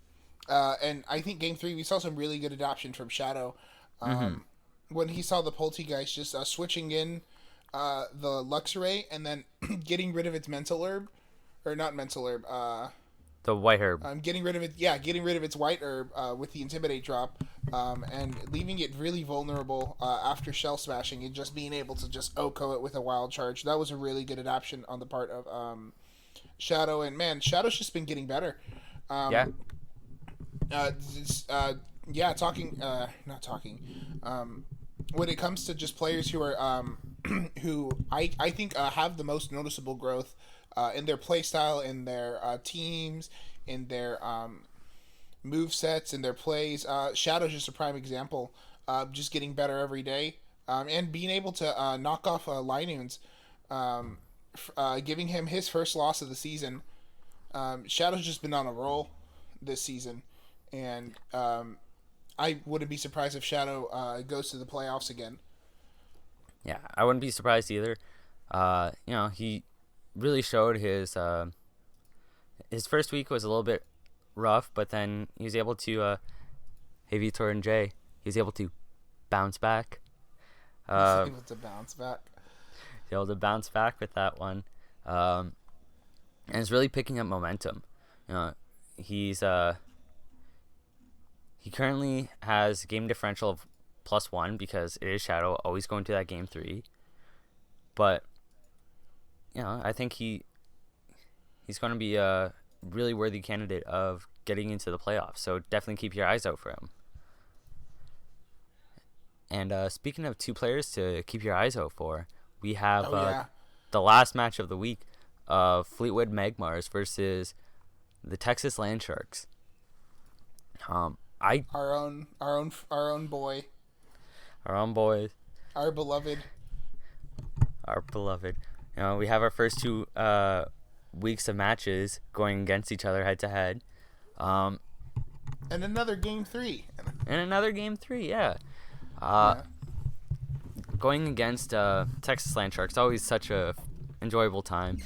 And I think game 3 we saw some really good adoption from Shadow. When he saw the Poltegeist just switching in the Luxray and then getting rid of its mental herb, or not mental herb, the white herb. getting rid of its white herb with the Intimidate drop, and leaving it really vulnerable after Shell Smashing and just being able to just OHKO it with a Wild Charge. That was a really good adaptation on the part of Shadow, and man, Shadow's just been getting better. Not talking. When it comes to just players who are who I think have the most noticeable growth in their play style, in their teams, in their move sets, in their plays. Shadow's just a prime example. Just getting better every day, and being able to knock off Linoons, giving him his first loss of the season. Shadow's just been on a roll this season, and I wouldn't be surprised if Shadow goes to the playoffs again. Yeah, I wouldn't be surprised either. He really showed his first week was a little bit rough, but then he was able to hey Vitor and Jay, he was able to bounce back. He's able to bounce back. He's able to bounce back with that one. And it's really picking up momentum. He currently has game differential of +1 because it is Shadow, always going to that game 3. But I think he's going to be a really worthy candidate of getting into the playoffs. So definitely keep your eyes out for him. And speaking of 2 players to keep your eyes out for, we have the last match of the week of Fleetwood Magmars versus the Texas Landsharks. Our own boy. Our own boys. Our beloved. We have our first 2 weeks of matches going against each other head to head. And another game 3. And another game 3, yeah. Going against Texas Land Sharks, always such a enjoyable time.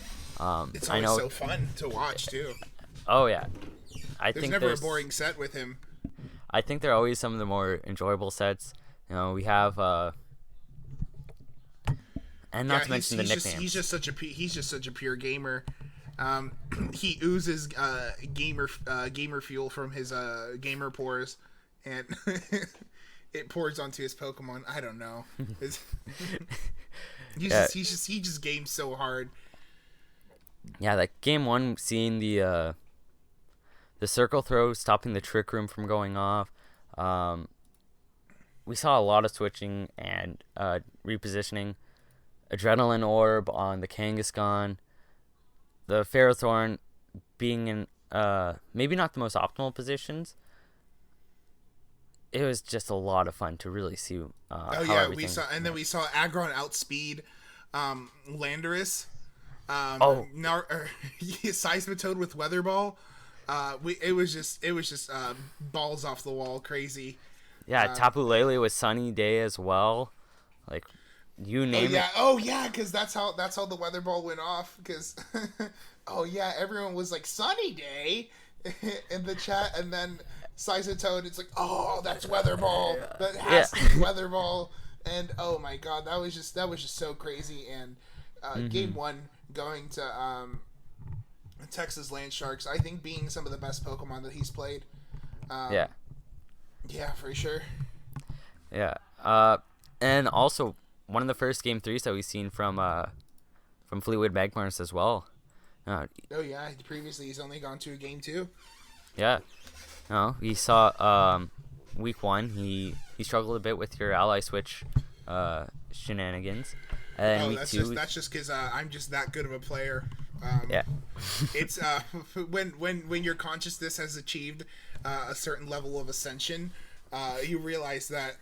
It's I always know. so fun to watch too. Oh yeah, There's never a boring set with him. I think they're always some of the more enjoyable sets. You know, we have and not to mention the nicknames. He's just such a pure gamer. He oozes gamer fuel from his gamer pores, and it pours onto his Pokemon. I don't know. He just games so hard. Yeah, like game 1, seeing the circle throw, stopping the Trick Room from going off. We saw a lot of switching and repositioning. Adrenaline Orb on the Kangaskhan. The Ferrothorn being in maybe not the most optimal positions. It was just a lot of fun to really see. We saw Aggron outspeed Landorus. Seismitoad with Weather Ball. It was just balls off the wall, crazy. Yeah, Tapu Lele was Sunny Day as well. Like, you name it. Oh yeah, because that's how the Weather Ball went off. Because everyone was like Sunny Day in the chat, and then Seismitoad, it's like, oh, that's Weather Ball. That has to be Weather Ball. And oh my god, that was just so crazy. And game 1 going to Texas Land Sharks, I think being some of the best Pokemon that he's played. Yeah, for sure. Yeah. And also one of the first game 3s that we've seen from Fleetwood Magmars as well. Previously he's only gone to a game 2. Yeah. No, we saw week 1 he struggled a bit with your ally switch shenanigans. And that's just because I'm just that good of a player. It's when your consciousness has achieved a certain level of ascension, you realize that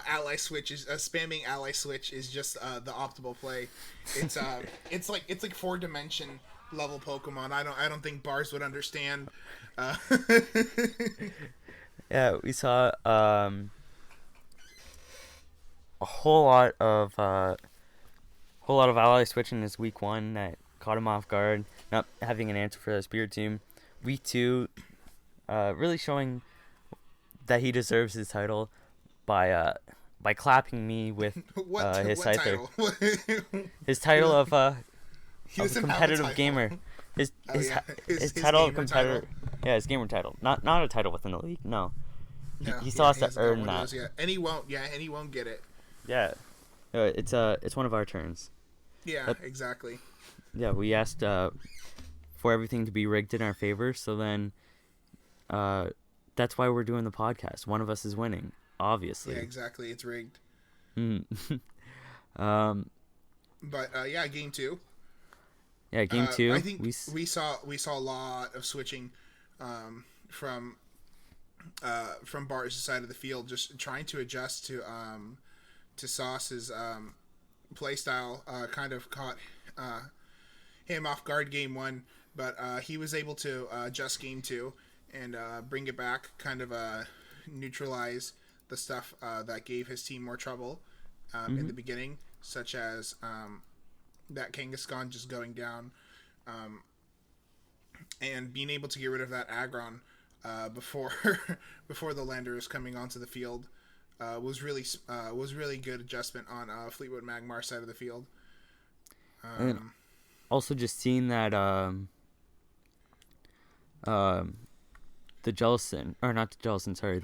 ally switch is spamming ally switch is just the optimal play. It's like 4-dimension level Pokemon. I don't think Bars would understand. Yeah, we saw a whole lot of ally switching this week 1 that caught him off guard, not having an answer for the Spirit Team. Week 2, really showing that he deserves his title by clapping me with his title. His title of competitive gamer. His title of competitor. Yeah, his gamer title. Not a title within the league. No. He still has to earn that. And he won't get it. Yeah. It's one of our turns. Yeah, exactly. Yeah, we asked for everything to be rigged in our favor, so then that's why we're doing the podcast. One of us is winning, obviously. Yeah, exactly. It's rigged. But game 2. Yeah, game 2. I think we saw a lot of switching from Bart's side of the field, just trying to adjust to Sauce's playstyle. Kind of caught him off guard game 1, but he was able to adjust game 2 and bring it back, kind of neutralize the stuff that gave his team more trouble in the beginning, such as that Kangaskhan just going down, and being able to get rid of that Aggron before the Landorus coming onto the field was really good adjustment on Fleetwood Magmar side of the field. And also just seeing that the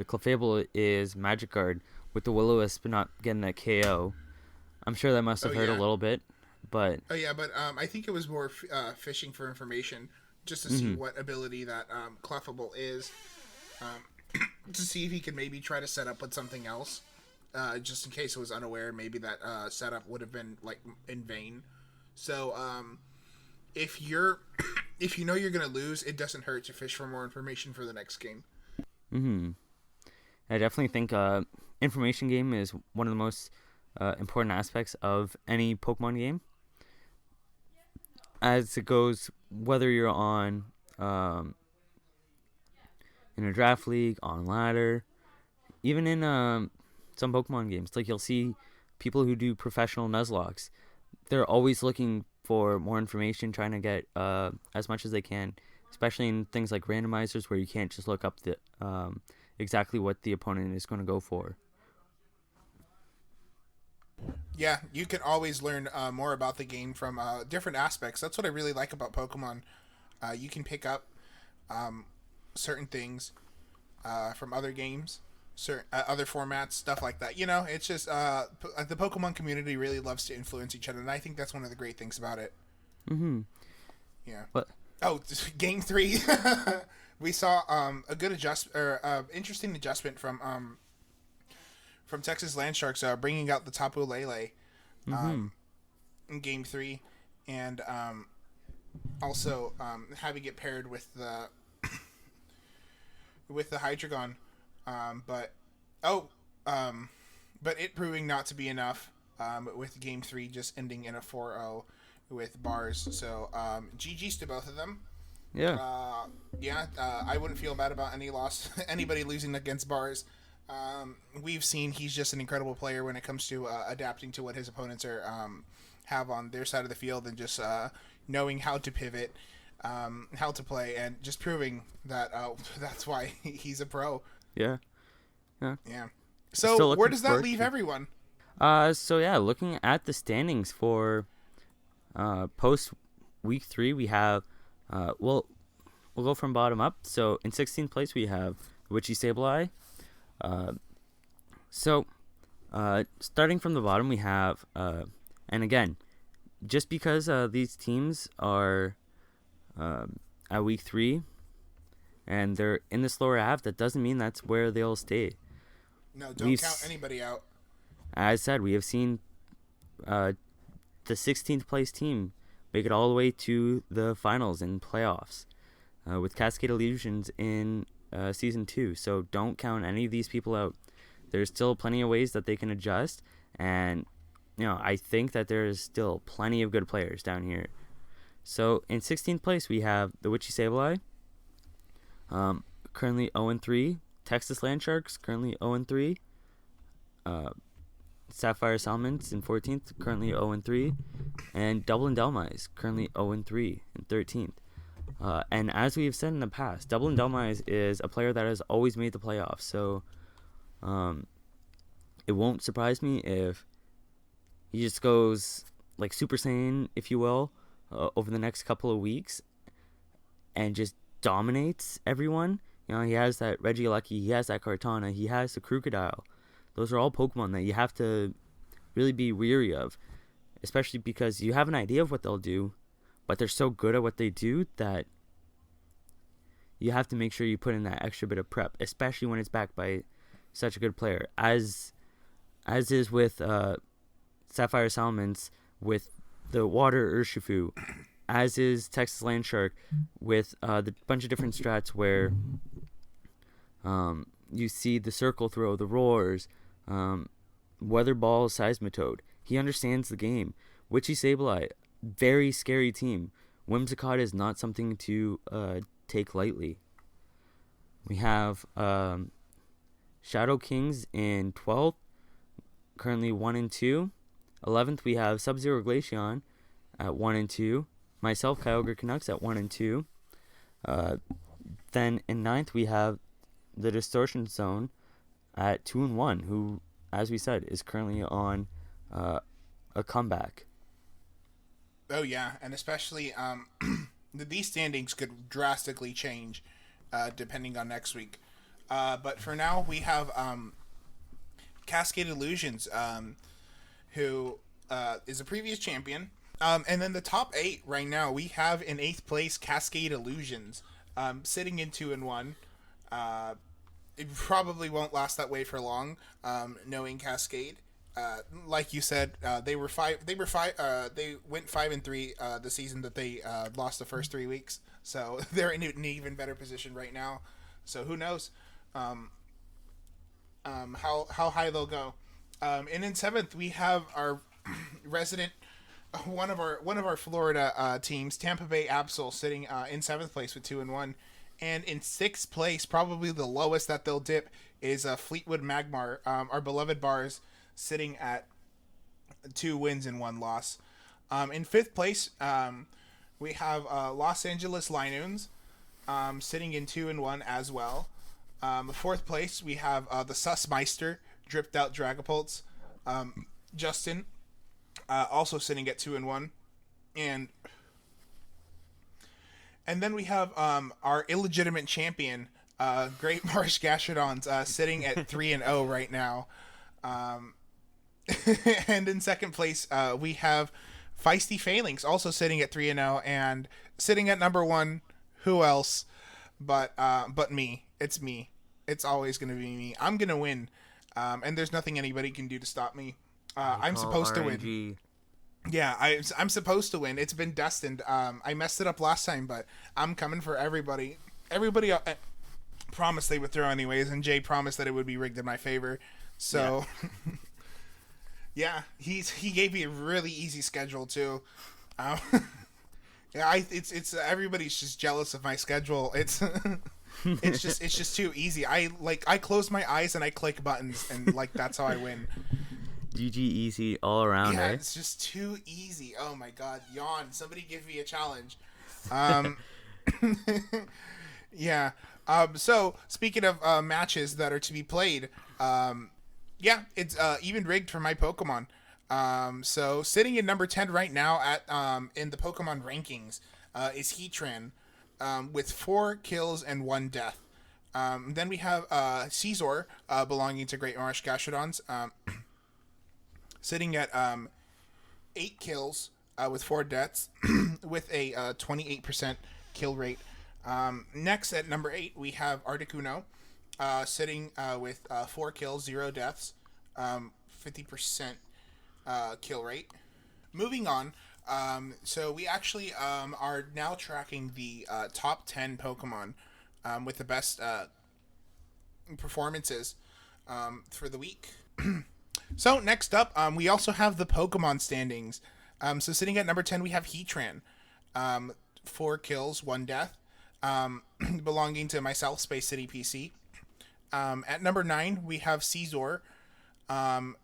Clefable is Magic Guard with the Will-O-Wisp not getting that KO. I'm sure that must have hurt a little bit, but I think it was more fishing for information just to see what ability that Clefable is, to see if he could maybe try to set up with something else, just in case it was unaware. Maybe that setup would have been like in vain. So if you know you're gonna lose, it doesn't hurt to fish for more information for the next game. I definitely think information game is one of the most important aspects of any Pokemon game. As it goes, whether you're on in a draft league, on ladder, even in some Pokemon games. Like, you'll see people who do professional Nuzlockes. They're always looking for more information, trying to get as much as they can, especially in things like randomizers where you can't just look up the exactly what the opponent is going to go for. Yeah, you can always learn more about the game from different aspects. That's what I really like about Pokemon. You can pick up certain things from other games, certain other formats, stuff like that. You know, it's just the Pokemon community really loves to influence each other, and I think that's one of the great things about it. Mm-hmm. Yeah. What? Oh, Game 3. We saw a good interesting adjustment from Texas Landsharks, bringing out the Tapu Lele in Game 3, and also having it paired with the Hydreigon, but it proving not to be enough, with Game 3 just ending in a 4-0 with Bars. So GG's to both of them. Yeah. I wouldn't feel bad about anybody losing against Bars. We've seen he's just an incredible player when it comes to adapting to what his opponents have on their side of the field, and just knowing how to pivot, how to play, and just proving that that's why he's a pro. Yeah. So where does that leave everyone? Looking at the standings for post week 3, we have we'll go from bottom up. So in 16th place we have Witchy Sableye. Starting from the bottom, we have, and again, just because these teams are at week 3 and they're in this lower half, that doesn't mean that's where they'll stay. No, don't count anybody out. As said, we have seen the 16th place team make it all the way to the finals and playoffs with Cascade Illusions in Season 2. So don't count any of these people out. There's still plenty of ways that they can adjust, and I think that there's still plenty of good players down here. So in 16th place we have the Witchy Sableye, currently 0-3. Texas Landsharks currently 0-3. Sapphire Salmons in 14th, currently 0-3, and Dublin Delmise currently 0-3 in 13th. And as we have said in the past, Dublin Delmise is a player that has always made the playoffs. So it won't surprise me if he just goes like Super Saiyan, if you will, over the next couple of weeks and just dominates everyone. He has that Regieleki, he has that Kartana, he has the Crocodile. Those are all Pokemon that you have to really be weary of, especially because you have an idea of what they'll do, but they're so good at what they do that you have to make sure you put in that extra bit of prep, especially when it's backed by such a good player, as is with Sapphire Salamence with the Water Urshifu, as is Texas Landshark with the bunch of different strats where you see the Circle Throw, the Roars, Weather Ball, Seismitoad. He understands the game. Witchy Sableye, very scary team. Whimsicott is not something to take lightly. We have Shadow Kings in 12th, currently 1-2. 11th, we have Sub-Zero Glaceon at 1-2. Myself, Kyogre Canucks at 1-2. Then in 9th, we have the Distortion Zone at 2-1, who, as we said, is currently on a comeback. Oh yeah, and especially these standings could drastically change depending on next week. But for now, we have Cascade Illusions, who is a previous champion. And then the top 8 right now, we have in 8th place Cascade Illusions, sitting in 2-1. It probably won't last that way for long, knowing Cascade. Like you said, they went 5-3 the season that they lost the first 3 weeks. So they're in an even better position right now. So who knows how high they'll go. And in 7th, we have our resident one of our Florida teams, Tampa Bay Absol, sitting in 7th place with 2-1, And in 6th place, probably the lowest that they'll dip, is Fleetwood Magmar, our beloved Bars, sitting at 2 wins and 1 loss. In 5th place, we have Los Angeles Linoons, sitting in 2 and 1 as well. 4th place, we have the Sussmeister, Dripped Out Dragapults, Justin, also sitting at 2 and 1. And then we have our illegitimate champion, Great Marsh Gastrodons, sitting at 3 and 0 right now. And in 2nd place, we have Feisty Phalanx, also sitting at 3 and 0, and sitting at number 1. Who else? But me. It's me. It's always gonna be me. I'm gonna win, and there's nothing anybody can do to stop me. I'm supposed to win. Yeah, I'm supposed to win. It's been destined. I messed it up last time, but I'm coming for everybody. Everybody promised they would throw anyways, and Jay promised that it would be rigged in my favor. So, yeah, he gave me a really easy schedule too. Yeah, it's everybody's just jealous of my schedule. It's just too easy. I close my eyes and I click buttons, and that's how I win. GG easy all around, yeah, eh? It's just too easy. Oh my god, yawn. Somebody give me a challenge. Yeah. So, speaking of matches that are to be played, yeah, it's even rigged for my Pokemon. So, sitting in number 10 right now at in the Pokemon rankings is Heatran, with 4 kills and 1 death. Then we have Caesar, belonging to Great Marsh Gastrodons, sitting at 8 kills with 4 deaths, with a 28% kill rate. Next, at number 8, we have Articuno, sitting with 4 kills, 0 deaths, 50% kill rate. Moving on, so we actually are now tracking the top 10 Pokemon with the best performances for the week. So next up, we also have the Pokemon standings. So sitting at number 10, we have Heatran, 4 kills, 1 death, belonging to myself, Space City PC. At number 9, we have Caesar,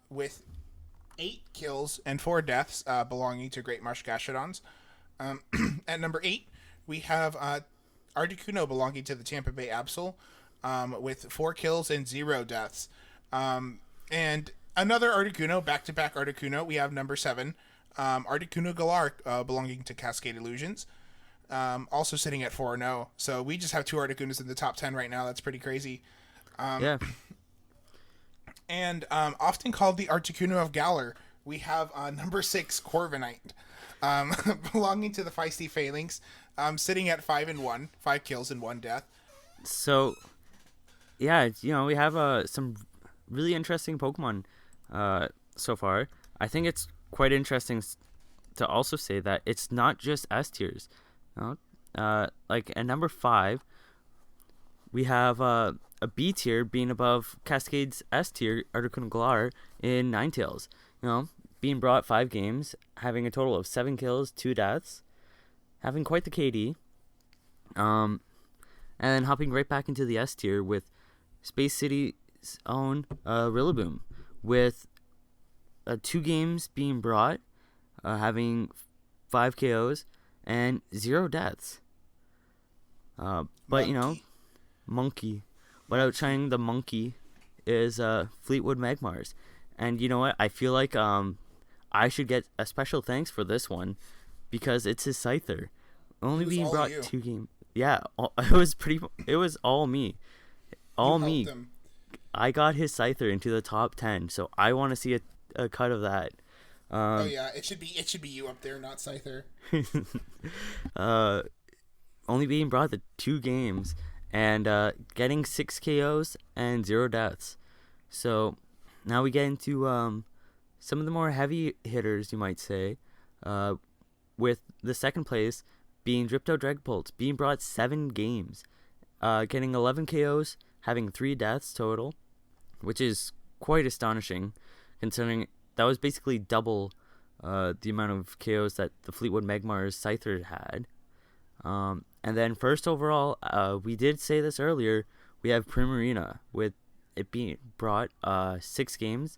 with 8 kills and 4 deaths, belonging to Great Marsh Gastrodons. At number 8, we have Articuno, belonging to the Tampa Bay Absol, with 4 kills and 0 deaths. And another Articuno, back-to-back Articuno, we have number 7, Articuno Galar, belonging to Cascade Illusions, also sitting at 4-0. So we just have 2 Articunos in the top 10 right now. That's pretty crazy. Yeah. And often called the Articuno of Galar, we have number 6, Corviknight, belonging to the Feisty Phalanx, sitting at 5-1, 5 kills and 1 death. So, yeah, we have some really interesting Pokemon so far. I think it's quite interesting to also say that it's not just S tiers. Like at number 5, we have a B tier being above Cascade's S tier, Articuno Galar, in Ninetales. Being brought 5 games, having a total of 7 kills, 2 deaths, having quite the KD. And then hopping right back into the S tier with Space City's own Rillaboom, with 2 games being brought, having 5 KOs and 0 deaths. But Monkey. But outshining the Monkey is Fleetwood Magmars. And you know what? I feel like I should get a special thanks for this one, because it's his Scyther. Only being brought 2 games. Yeah, it was all me. All me. I got his Scyther into the top 10, so I want to see a cut of that. Oh yeah, it should be you up there, not Scyther. Only being brought the 2 games and getting 6 KOs and 0 deaths. So now we get into some of the more heavy hitters, you might say, with the 2nd place being Dripped Out Dragapult, being brought 7 games, getting 11 KOs, having 3 deaths total, which is quite astonishing, considering that was basically double the amount of KOs that the Fleetwood Magmars Scyther had. And then first overall, we did say this earlier, we have Primarina, with it being brought 6 games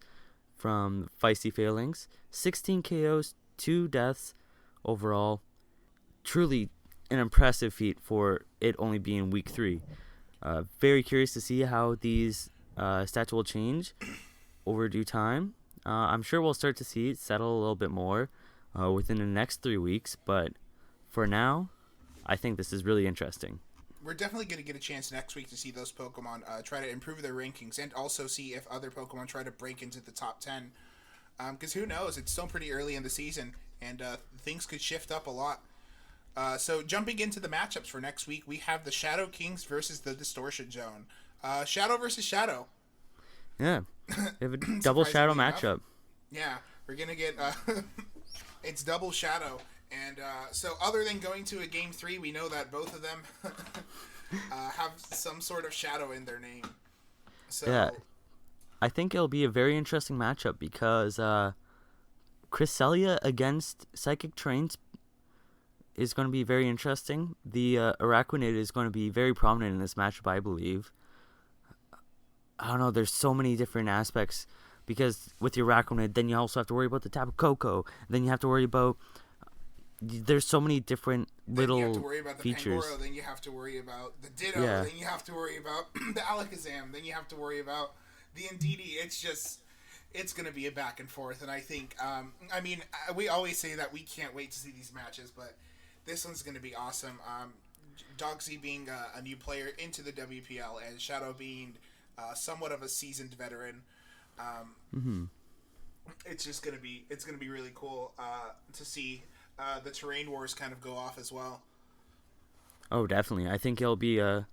from Feisty Failings, 16 KOs, 2 deaths overall. Truly an impressive feat for it only being week 3. Very curious to see how these stats will change over due time. I'm sure we'll start to see it settle a little bit more within the next 3 weeks, but for now, I think this is really interesting. We're definitely going to get a chance next week to see those Pokemon try to improve their rankings and also see if other Pokemon try to break into the top 10. Because who knows? It's still pretty early in the season, and things could shift up a lot. So jumping into the matchups for next week, we have the Shadow Kings versus the Distortion Zone. Shadow versus Shadow. Yeah, we have a double Shadow matchup. Yeah, we're going to get... it's double Shadow. And so other than going to a Game 3, we know that both of them have some sort of Shadow in their name. So, yeah, I think it'll be a very interesting matchup because Cresselia against Psychic Trains is going to be very interesting. The Araquanid is going to be very prominent in this matchup, I believe. I don't know, there's so many different aspects because with the Araquanid, then you also have to worry about the Tapu Koko. Then you have to worry about... There's so many different little features. Then you have to worry about the Pangoro, then you have to worry about the Ditto, then you have to worry about the Alakazam, then you have to worry about the Indeedee. It's going to be a back and forth, and I think, we always say that we can't wait to see these matches, but this one's going to be awesome. Dogsy being a new player into the WPL, and Shadow being somewhat of a seasoned veteran. It's just going to be really cool to see the terrain wars kind of go off as well. Oh, definitely. I think it'll be a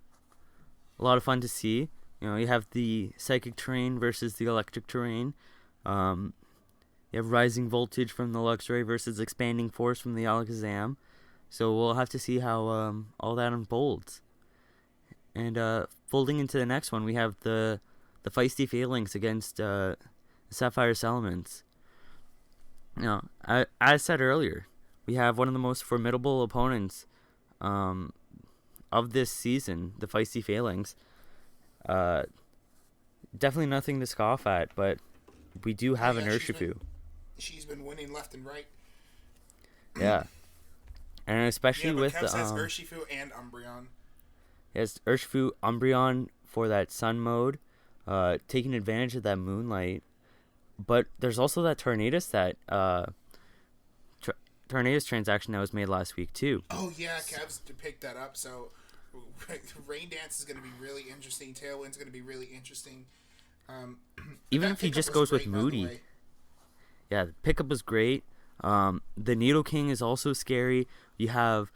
lot of fun to see. You know, you have the psychic terrain versus the electric terrain. You have rising voltage from the Luxray versus expanding force from the Alakazam. So we'll have to see how all that unfolds. And folding into the next one, we have the Feisty Failings against Sapphire Salamence. You know, as I said earlier, we have one of the most formidable opponents of this season, the Feisty Failings. Definitely nothing to scoff at, but we do have an Urshifu. She's been winning left and right. Yeah. And especially with Kev says Urshifu and Umbreon. Yes, Urshifu, Umbreon for that sun mode, taking advantage of that moonlight. But there's also that Tornadus Tornadus transaction that was made last week too. Oh yeah, Kev's picked that up. So Rain Dance is going to be really interesting. Tailwind's going to be really interesting. Even if he just goes with Moody. Yeah, the pickup was great. The Needle King is also scary. You have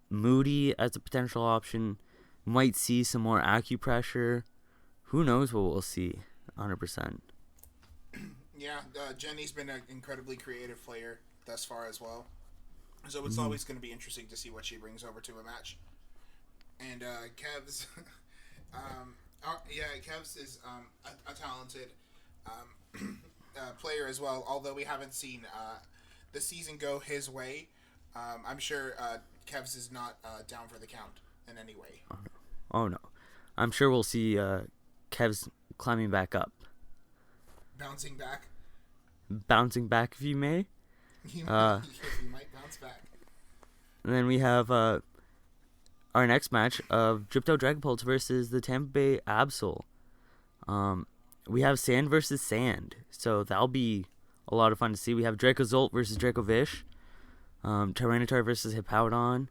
Moody as a potential option. Might see some more acupressure. Who knows what we'll see? 100%. Yeah, Jenny's been an incredibly creative player thus far as well. So it's always going to be interesting to see what she brings over to a match. And Kev's... Kev's is a talented player as well, although we haven't seen the season go his way. I'm sure Kev's is not down for the count in any way. Oh no. I'm sure we'll see Kev's climbing back up. Bouncing back? Bouncing back, if you may. You might bounce back. And then we have our next match of Dripto Dragapult versus the Tampa Bay Absol. We have Sand versus Sand, so that'll be a lot of fun to see. We have Dracozolt versus Dracovish, Tyranitar versus Hippowdon,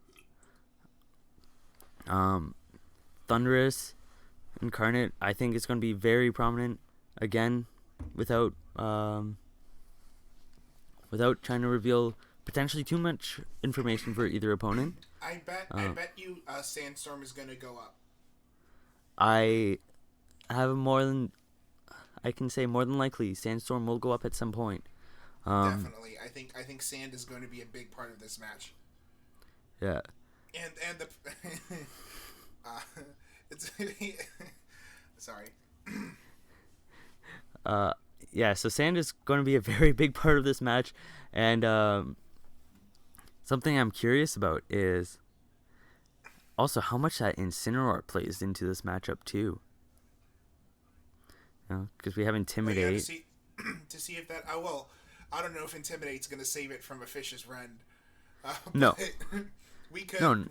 Thundurus, Incarnate. I think it's going to be very prominent again, without trying to reveal potentially too much information for either opponent. I bet you Sandstorm is going to go up. I have I can say more than likely Sandstorm will go up at some point. Definitely. I think Sand is going to be a big part of this match. Yeah. And the it's sorry. Yeah, so Sand is going to be a very big part of this match, and something I'm curious about is also how much that Incineroar plays into this matchup too. Because we have Intimidate. But yeah, to see if that. Oh well, I don't know if Intimidate's going to save it from a Fish's Rend. No. We could. No.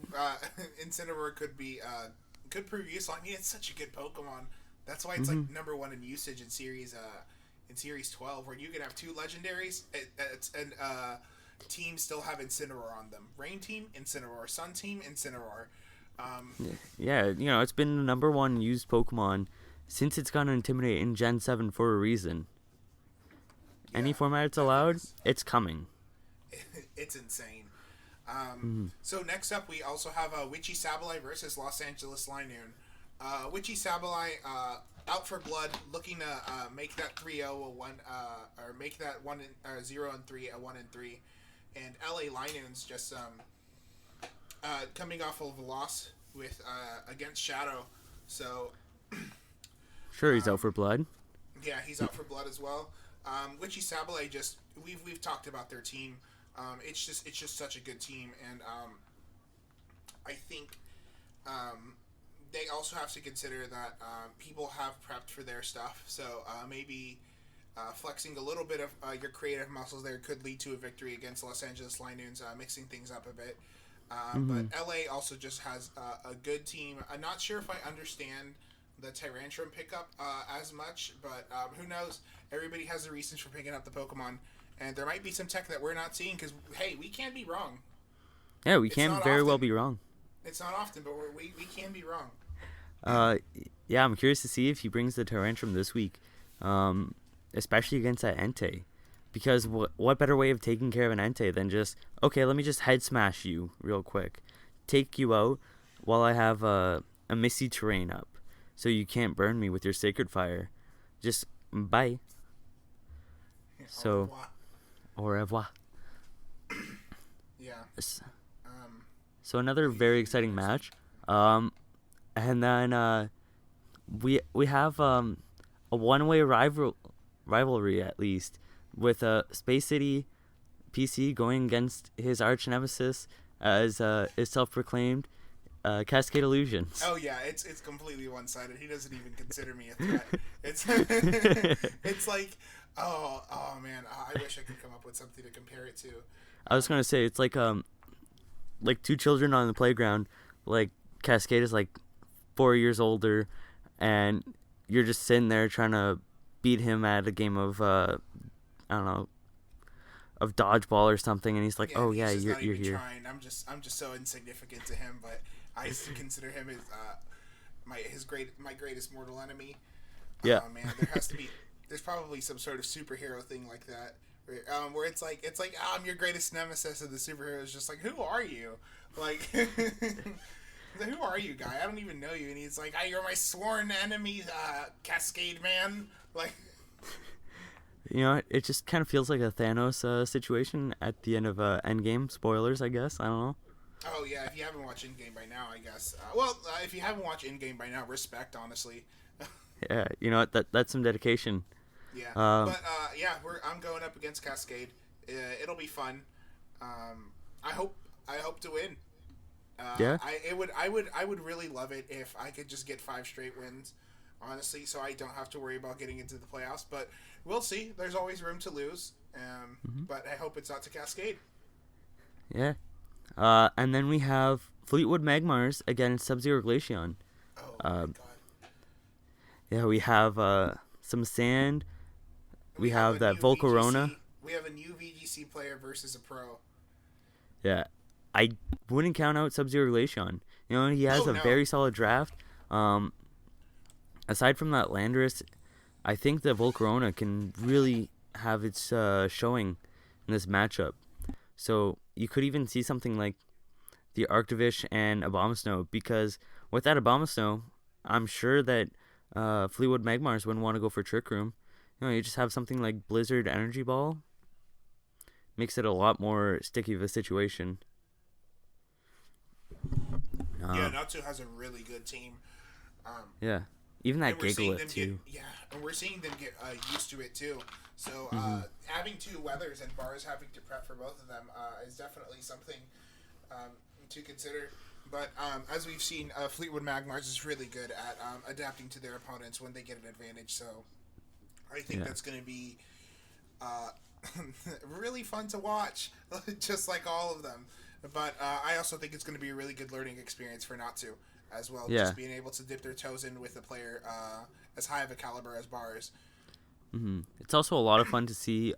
Incineroar could prove useful. I mean, it's such a good Pokemon. That's why it's like number 1 in usage in Series 12, where you can have 2 legendaries and teams still have Incineroar on them. Rain Team, Incineroar. Sun Team, Incineroar. Yeah, it's been the number 1 used Pokemon since it's gone to Intimidate in Gen 7 for a reason. Any format it's allowed, it's coming. It's insane. So next up, we also have Witchy Sableye versus Los Angeles Linoon. Witchy Sableye out for blood, looking to make that 3-0 a 1, or make that 0 and 3 a 1 and 3. And LA Linoon's just coming off of a loss with against Shadow. So sure, he's out for blood. Yeah, he's out for blood as well. Witchy Sableye, just we've talked about their team. It's just such a good team, and I think they also have to consider that people have prepped for their stuff. So maybe flexing a little bit of your creative muscles there could lead to a victory against Los Angeles Linoons, mixing things up a bit. But LA also just has a good team. I'm not sure if I understand the Tyrantrum pickup as much, but who knows? Everybody has a reason for picking up the Pokemon, and there might be some tech that we're not seeing because, hey, we can be wrong. Yeah, we can very well be wrong. It's not often, but we can be wrong. Yeah, I'm curious to see if he brings the Tyrantrum this week, especially against that Entei. Because what better way of taking care of an Entei than just, okay, let me just head smash you real quick. Take you out while I have a Misty Terrain up. So you can't burn me with your Sacred Fire. Just bye. So, au revoir. Yeah. So another very exciting match. And then we have a one-way rivalry at least with Space City PC going against his arch nemesis as is self-proclaimed Cascade Illusions. Oh yeah, it's completely one-sided. He doesn't even consider me a threat. It's it's like, oh man, I wish I could come up with something to compare it to. I was gonna say it's like 2 children on the playground. Like Cascade is like 4 years older, and you're just sitting there trying to beat him at a game of I don't know, of dodgeball or something, and he's like, yeah, oh yeah, you're here. Trying. I'm just so insignificant to him, but I consider him as my greatest mortal enemy. Yeah. Oh man, there's probably some sort of superhero thing like that, where it's like I'm your greatest nemesis, and the superhero is just like, who are you? Like, who are you, guy? I don't even know you. And he's like, you're my sworn enemy, Cascade Man. Like, you know, it just kind of feels like a Thanos situation at the end of Endgame. Spoilers, I guess. I don't know. Oh yeah, if you haven't watched Endgame by now, I guess. If you haven't watched Endgame by now, respect, honestly. Yeah, you know what? That's some dedication. Yeah, I'm going up against Cascade. It'll be fun. I hope to win. Yeah. I would really love it if I could just get 5 straight wins, honestly, so I don't have to worry about getting into the playoffs. But we'll see. There's always room to lose. But I hope it's not to Cascade. Yeah. And then we have Fleetwood Magmars against Sub-Zero Glaceon. Oh my god. Yeah, we have some sand. We have that Volcarona. We have a new VGC player versus a pro. Yeah. I wouldn't count out Sub-Zero Glaceon. You know, he has very solid draft. Aside from that Landorus, I think the Volcarona can really have its showing in this matchup. So you could even see something like the Arctovish and Abomasnow, because with that Abomasnow, I'm sure that Fleetwood Magmars wouldn't want to go for Trick Room. You know, you just have something like Blizzard Energy Ball. Makes it a lot more sticky of a situation. Yeah, Natsu has a really good team. Yeah, even that Gigalith too. And we're seeing them get used to it too. So having 2 weathers and bars having to prep for both of them is definitely something to consider. But as we've seen, Fleetwood Magmars is really good at adapting to their opponents when they get an advantage. So I think that's going to be uh, really fun to watch, just like all of them. But I also think it's going to be a really good learning experience for Natsu as well. Yeah. Just being able to dip their toes in with a player as high of a caliber as Bars. It's also a lot of fun to see,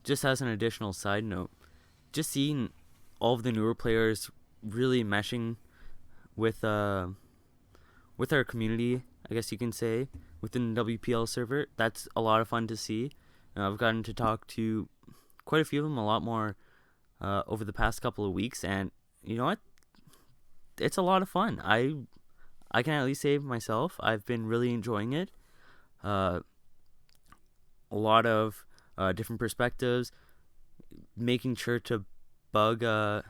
just as an additional side note, just seeing all of the newer players really meshing with our community, I guess you can say, within the WPL server. That's a lot of fun to see. I've gotten to talk to quite a few of them a lot more over the past couple of weeks, and you know what? It's a lot of fun. I can at least say myself, I've been really enjoying it. A lot of different perspectives, making sure to bug the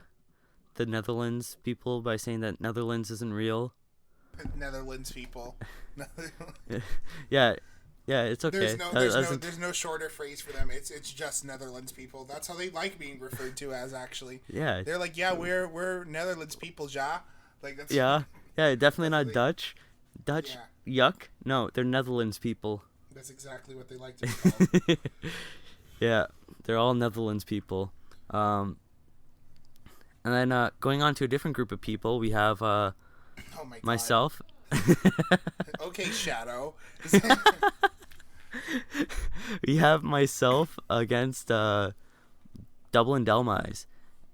Netherlands people by saying that Netherlands isn't real. Netherlands people. yeah, it's okay. There's no shorter phrase for them. It's just Netherlands people. That's how they like being referred to as, actually. Yeah. They're like, yeah, we're Netherlands people, ja. Like that's. Yeah, definitely not Dutch. Dutch, Yeah. yuck. No, they're Netherlands people. That's exactly what they like to be called. Yeah, they're all Netherlands people. And then going on to a different group of people, we have Oh my God. myself. Okay, Shadow. We have myself against Dublin Delmise.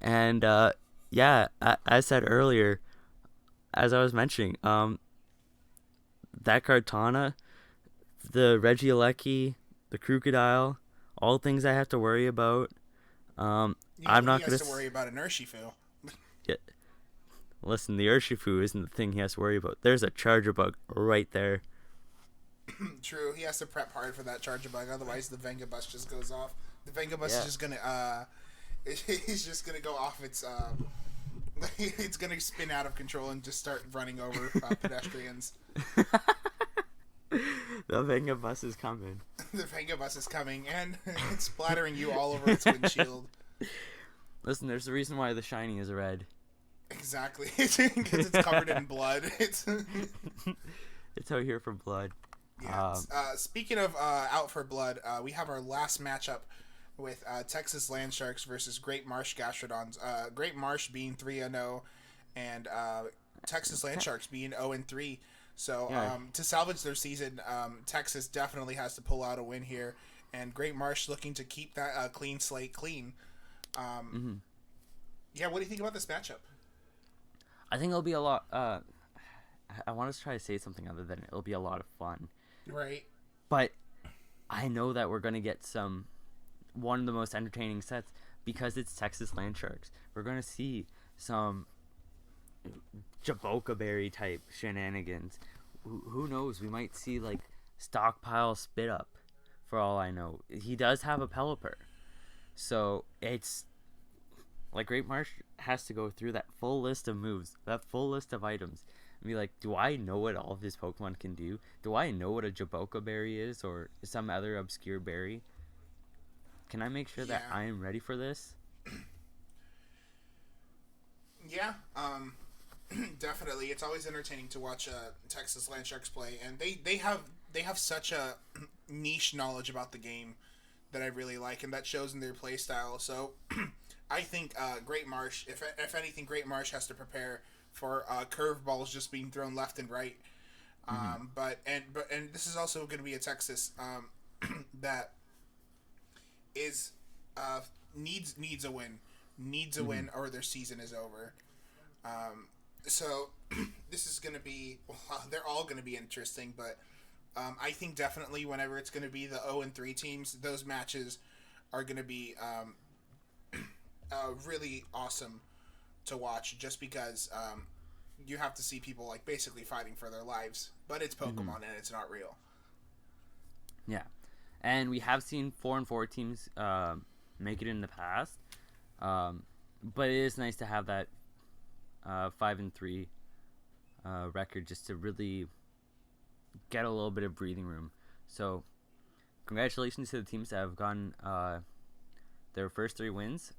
And as I said earlier, as I was mentioning, that Kartana, the Regieleki, the Crocodile, all things I have to worry about. I'm not going to worry about an Urshifu. Yeah. Listen, the Urshifu isn't the thing he has to worry about. There's a Charger Bug right there. True, he has to prep hard for that Charger Bug, otherwise the Venga Bus just goes off. The Venga Bus is just gonna he's just gonna go off its it's gonna spin out of control and just start running over pedestrians. The Venga Bus is coming. The Venga Bus is coming, and it's splattering you all over its windshield. Listen, there's a reason why the shiny is red. Exactly, because it's covered in blood. It's out here for blood. Yeah. Speaking of out for blood, we have our last matchup with Texas Landsharks versus Great Marsh Gastrodons. Great Marsh being 3-0, and Texas Landsharks being 0-3. So to salvage their season, Texas definitely has to pull out a win here, and Great Marsh looking to keep that clean slate clean. Yeah, what do you think about this matchup? I think it'll be a lot. I want to try to say something other than it'll be a lot of fun. Right. But I know that we're going to get one of the most entertaining sets because it's Texas Landsharks. We're going to see some Jaboka Berry type shenanigans. Who knows? We might see like stockpile spit up for all I know. He does have a Pelipper. So it's like Great Marsh has to go through that full list of moves, that full list of items. And be like, do I know what all of this Pokemon can do? Do I know what a Jaboka berry is or some other obscure berry? Can I make sure that I am ready for this? Yeah, definitely. It's always entertaining to watch Texas Landsharks play, and they have such a niche knowledge about the game that I really like, and that shows in their play style. So I think Great Marsh, if anything, Great Marsh has to prepare for curveballs just being thrown left and right. But this is also going to be a Texas that is needs a win, win, or their season is over. So this is going to be they're all going to be interesting, but I think definitely whenever it's going to be the 0-3 teams, those matches are going to be really awesome to watch, just because you have to see people like basically fighting for their lives, but it's Pokemon and it's not real. Yeah, and we have seen 4-4 teams make it in the past, but it is nice to have that 5-3 record just to really get a little bit of breathing room. So congratulations to the teams that have gotten their first 3 wins.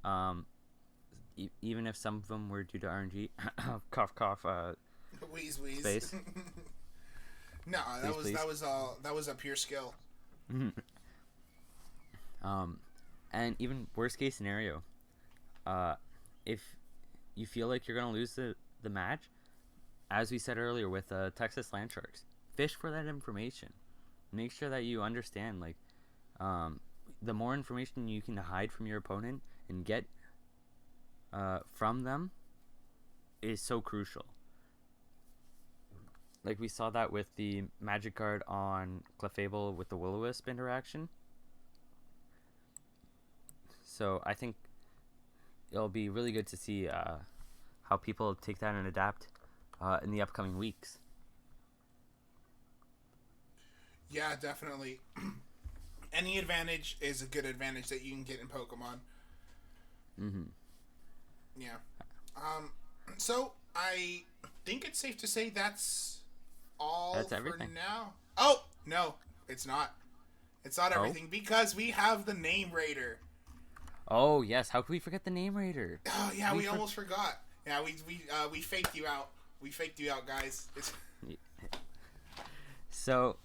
even if some of them were due to RNG. Cough, cough. Wheeze, wheeze. Space. No, Please. that was a pure skill. And even worst case scenario, if you feel like you're gonna lose the match, as we said earlier with Texas Land Sharks, fish for that information. Make sure that you understand, like, the more information you can hide from your opponent and get from them is so crucial. Like, we saw that with the Magic Guard on Clefable with the Will-O-Wisp interaction. So I think it'll be really good to see how people take that and adapt in the upcoming weeks. Yeah, definitely. Any advantage is a good advantage that you can get in Pokemon. Yeah. So I think it's safe to say that's all That's for everything. now. Oh, no, it's not. It's not everything because we have the Name Raider. Oh yes, how could we forget the Name Raider? Oh yeah, we almost forgot. Yeah, we faked you out. We faked you out, guys. So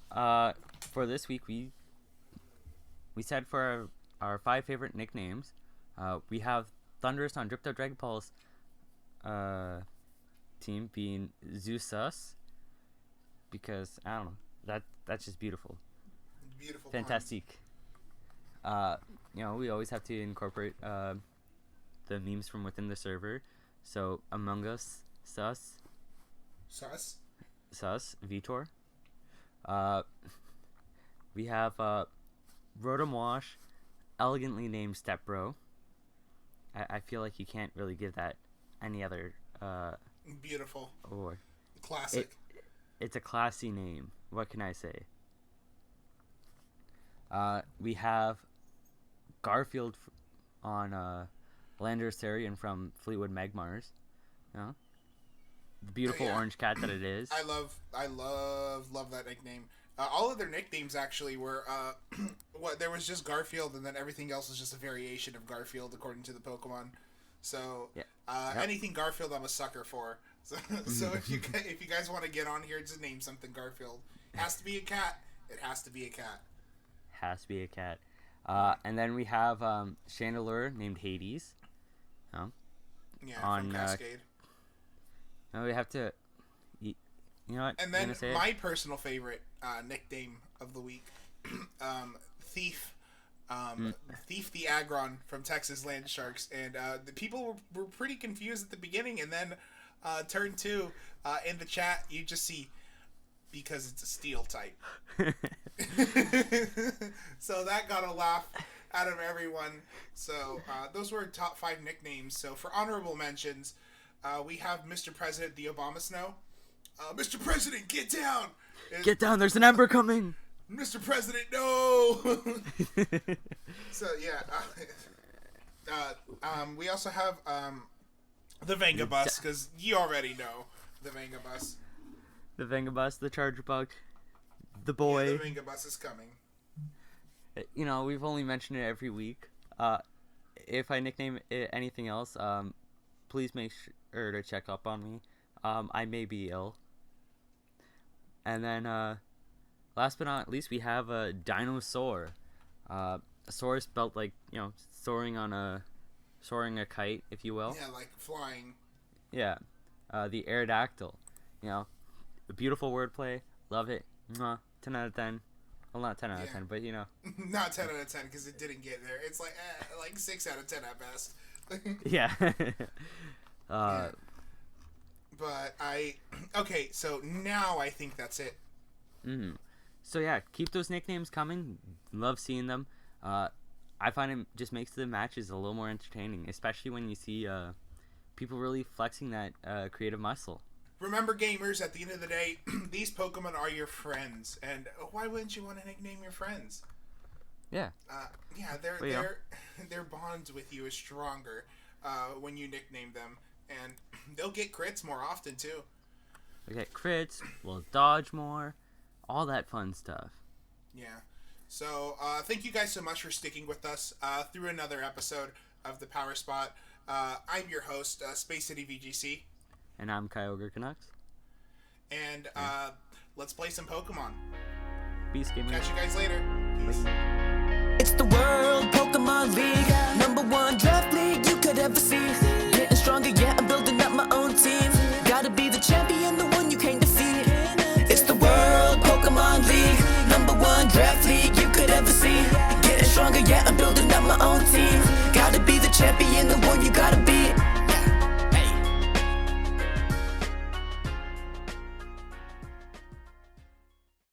for this week we said for our 5 favorite nicknames, we have Thunderous on Dripto Dragapult's team being Zeusus, because I don't know, that's just beautiful. Beautiful. Fantastic. We always have to incorporate the memes from within the server. So Among Us, Sus, Vitor. We have Rotom Wash, elegantly named Stepbro. I feel like you can't really give that any other Beautiful. award. Classic. It's a classy name. What can I say? We have Garfield on Landorus Therian from Fleetwood Magmars. The beautiful Yeah. orange cat that it is. I love that nickname. All of their nicknames actually were there was just Garfield, and then everything else was just a variation of Garfield according to the Pokemon. So anything Garfield, I'm a sucker for. So if you guys want to get on here, just name something Garfield. It has to be a cat. It has to be a cat. Has to be a cat. And then we have Chandelure named Hades. Yeah, On, from Cascade. Now we have to. You know what? And I'm then gonna say my personal favorite nickname of the week, Thief. Thief the Aggron from Texas Land Sharks. And the people were pretty confused at the beginning, and then turn 2 in the chat, you just see, because it's a steel type. So that got a laugh out of everyone. So those were top 5 nicknames. So for honorable mentions, we have Mr. President the Obama Snow. Mr. President, get down! Get down! There's an ember coming. Mr. President, no! So yeah, we also have the Vengabus, because you already know the Vengabus. The Vengabus, the Charger Bug, the boy. Yeah, the Vengabus is coming. We've only mentioned it every week. If I nickname it anything else, please make sure to check up on me. I may be ill. And then, last but not least, we have a Dinosaur. A Saur spelled like, soaring a kite, if you will. Yeah, like flying. Yeah. The Aerodactyl. A beautiful wordplay. Love it. Mwah. 10 out of 10. Well, not 10 out of 10, but Not 10 out of 10 because it didn't get there. It's like 6 out of 10 at best. Yeah. Yeah. But okay, so now I think that's it. So yeah, keep those nicknames coming. Love seeing them. I find it just makes the matches a little more entertaining, especially when you see people really flexing that creative muscle. Remember, gamers, at the end of the day, these Pokemon are your friends, and why wouldn't you want to nickname your friends? Yeah. Yeah, their bonds with you is stronger when you nickname them, and they'll get crits more often too. We get crits. We'll dodge more. All that fun stuff. Yeah. So thank you guys so much for sticking with us through another episode of the Power Spot. I'm your host, Space City VGC, And I'm Kyogre Canucks. and let's play some Pokemon. Peace, gaming. Catch you guys later. Peace. It's the World Pokémon League.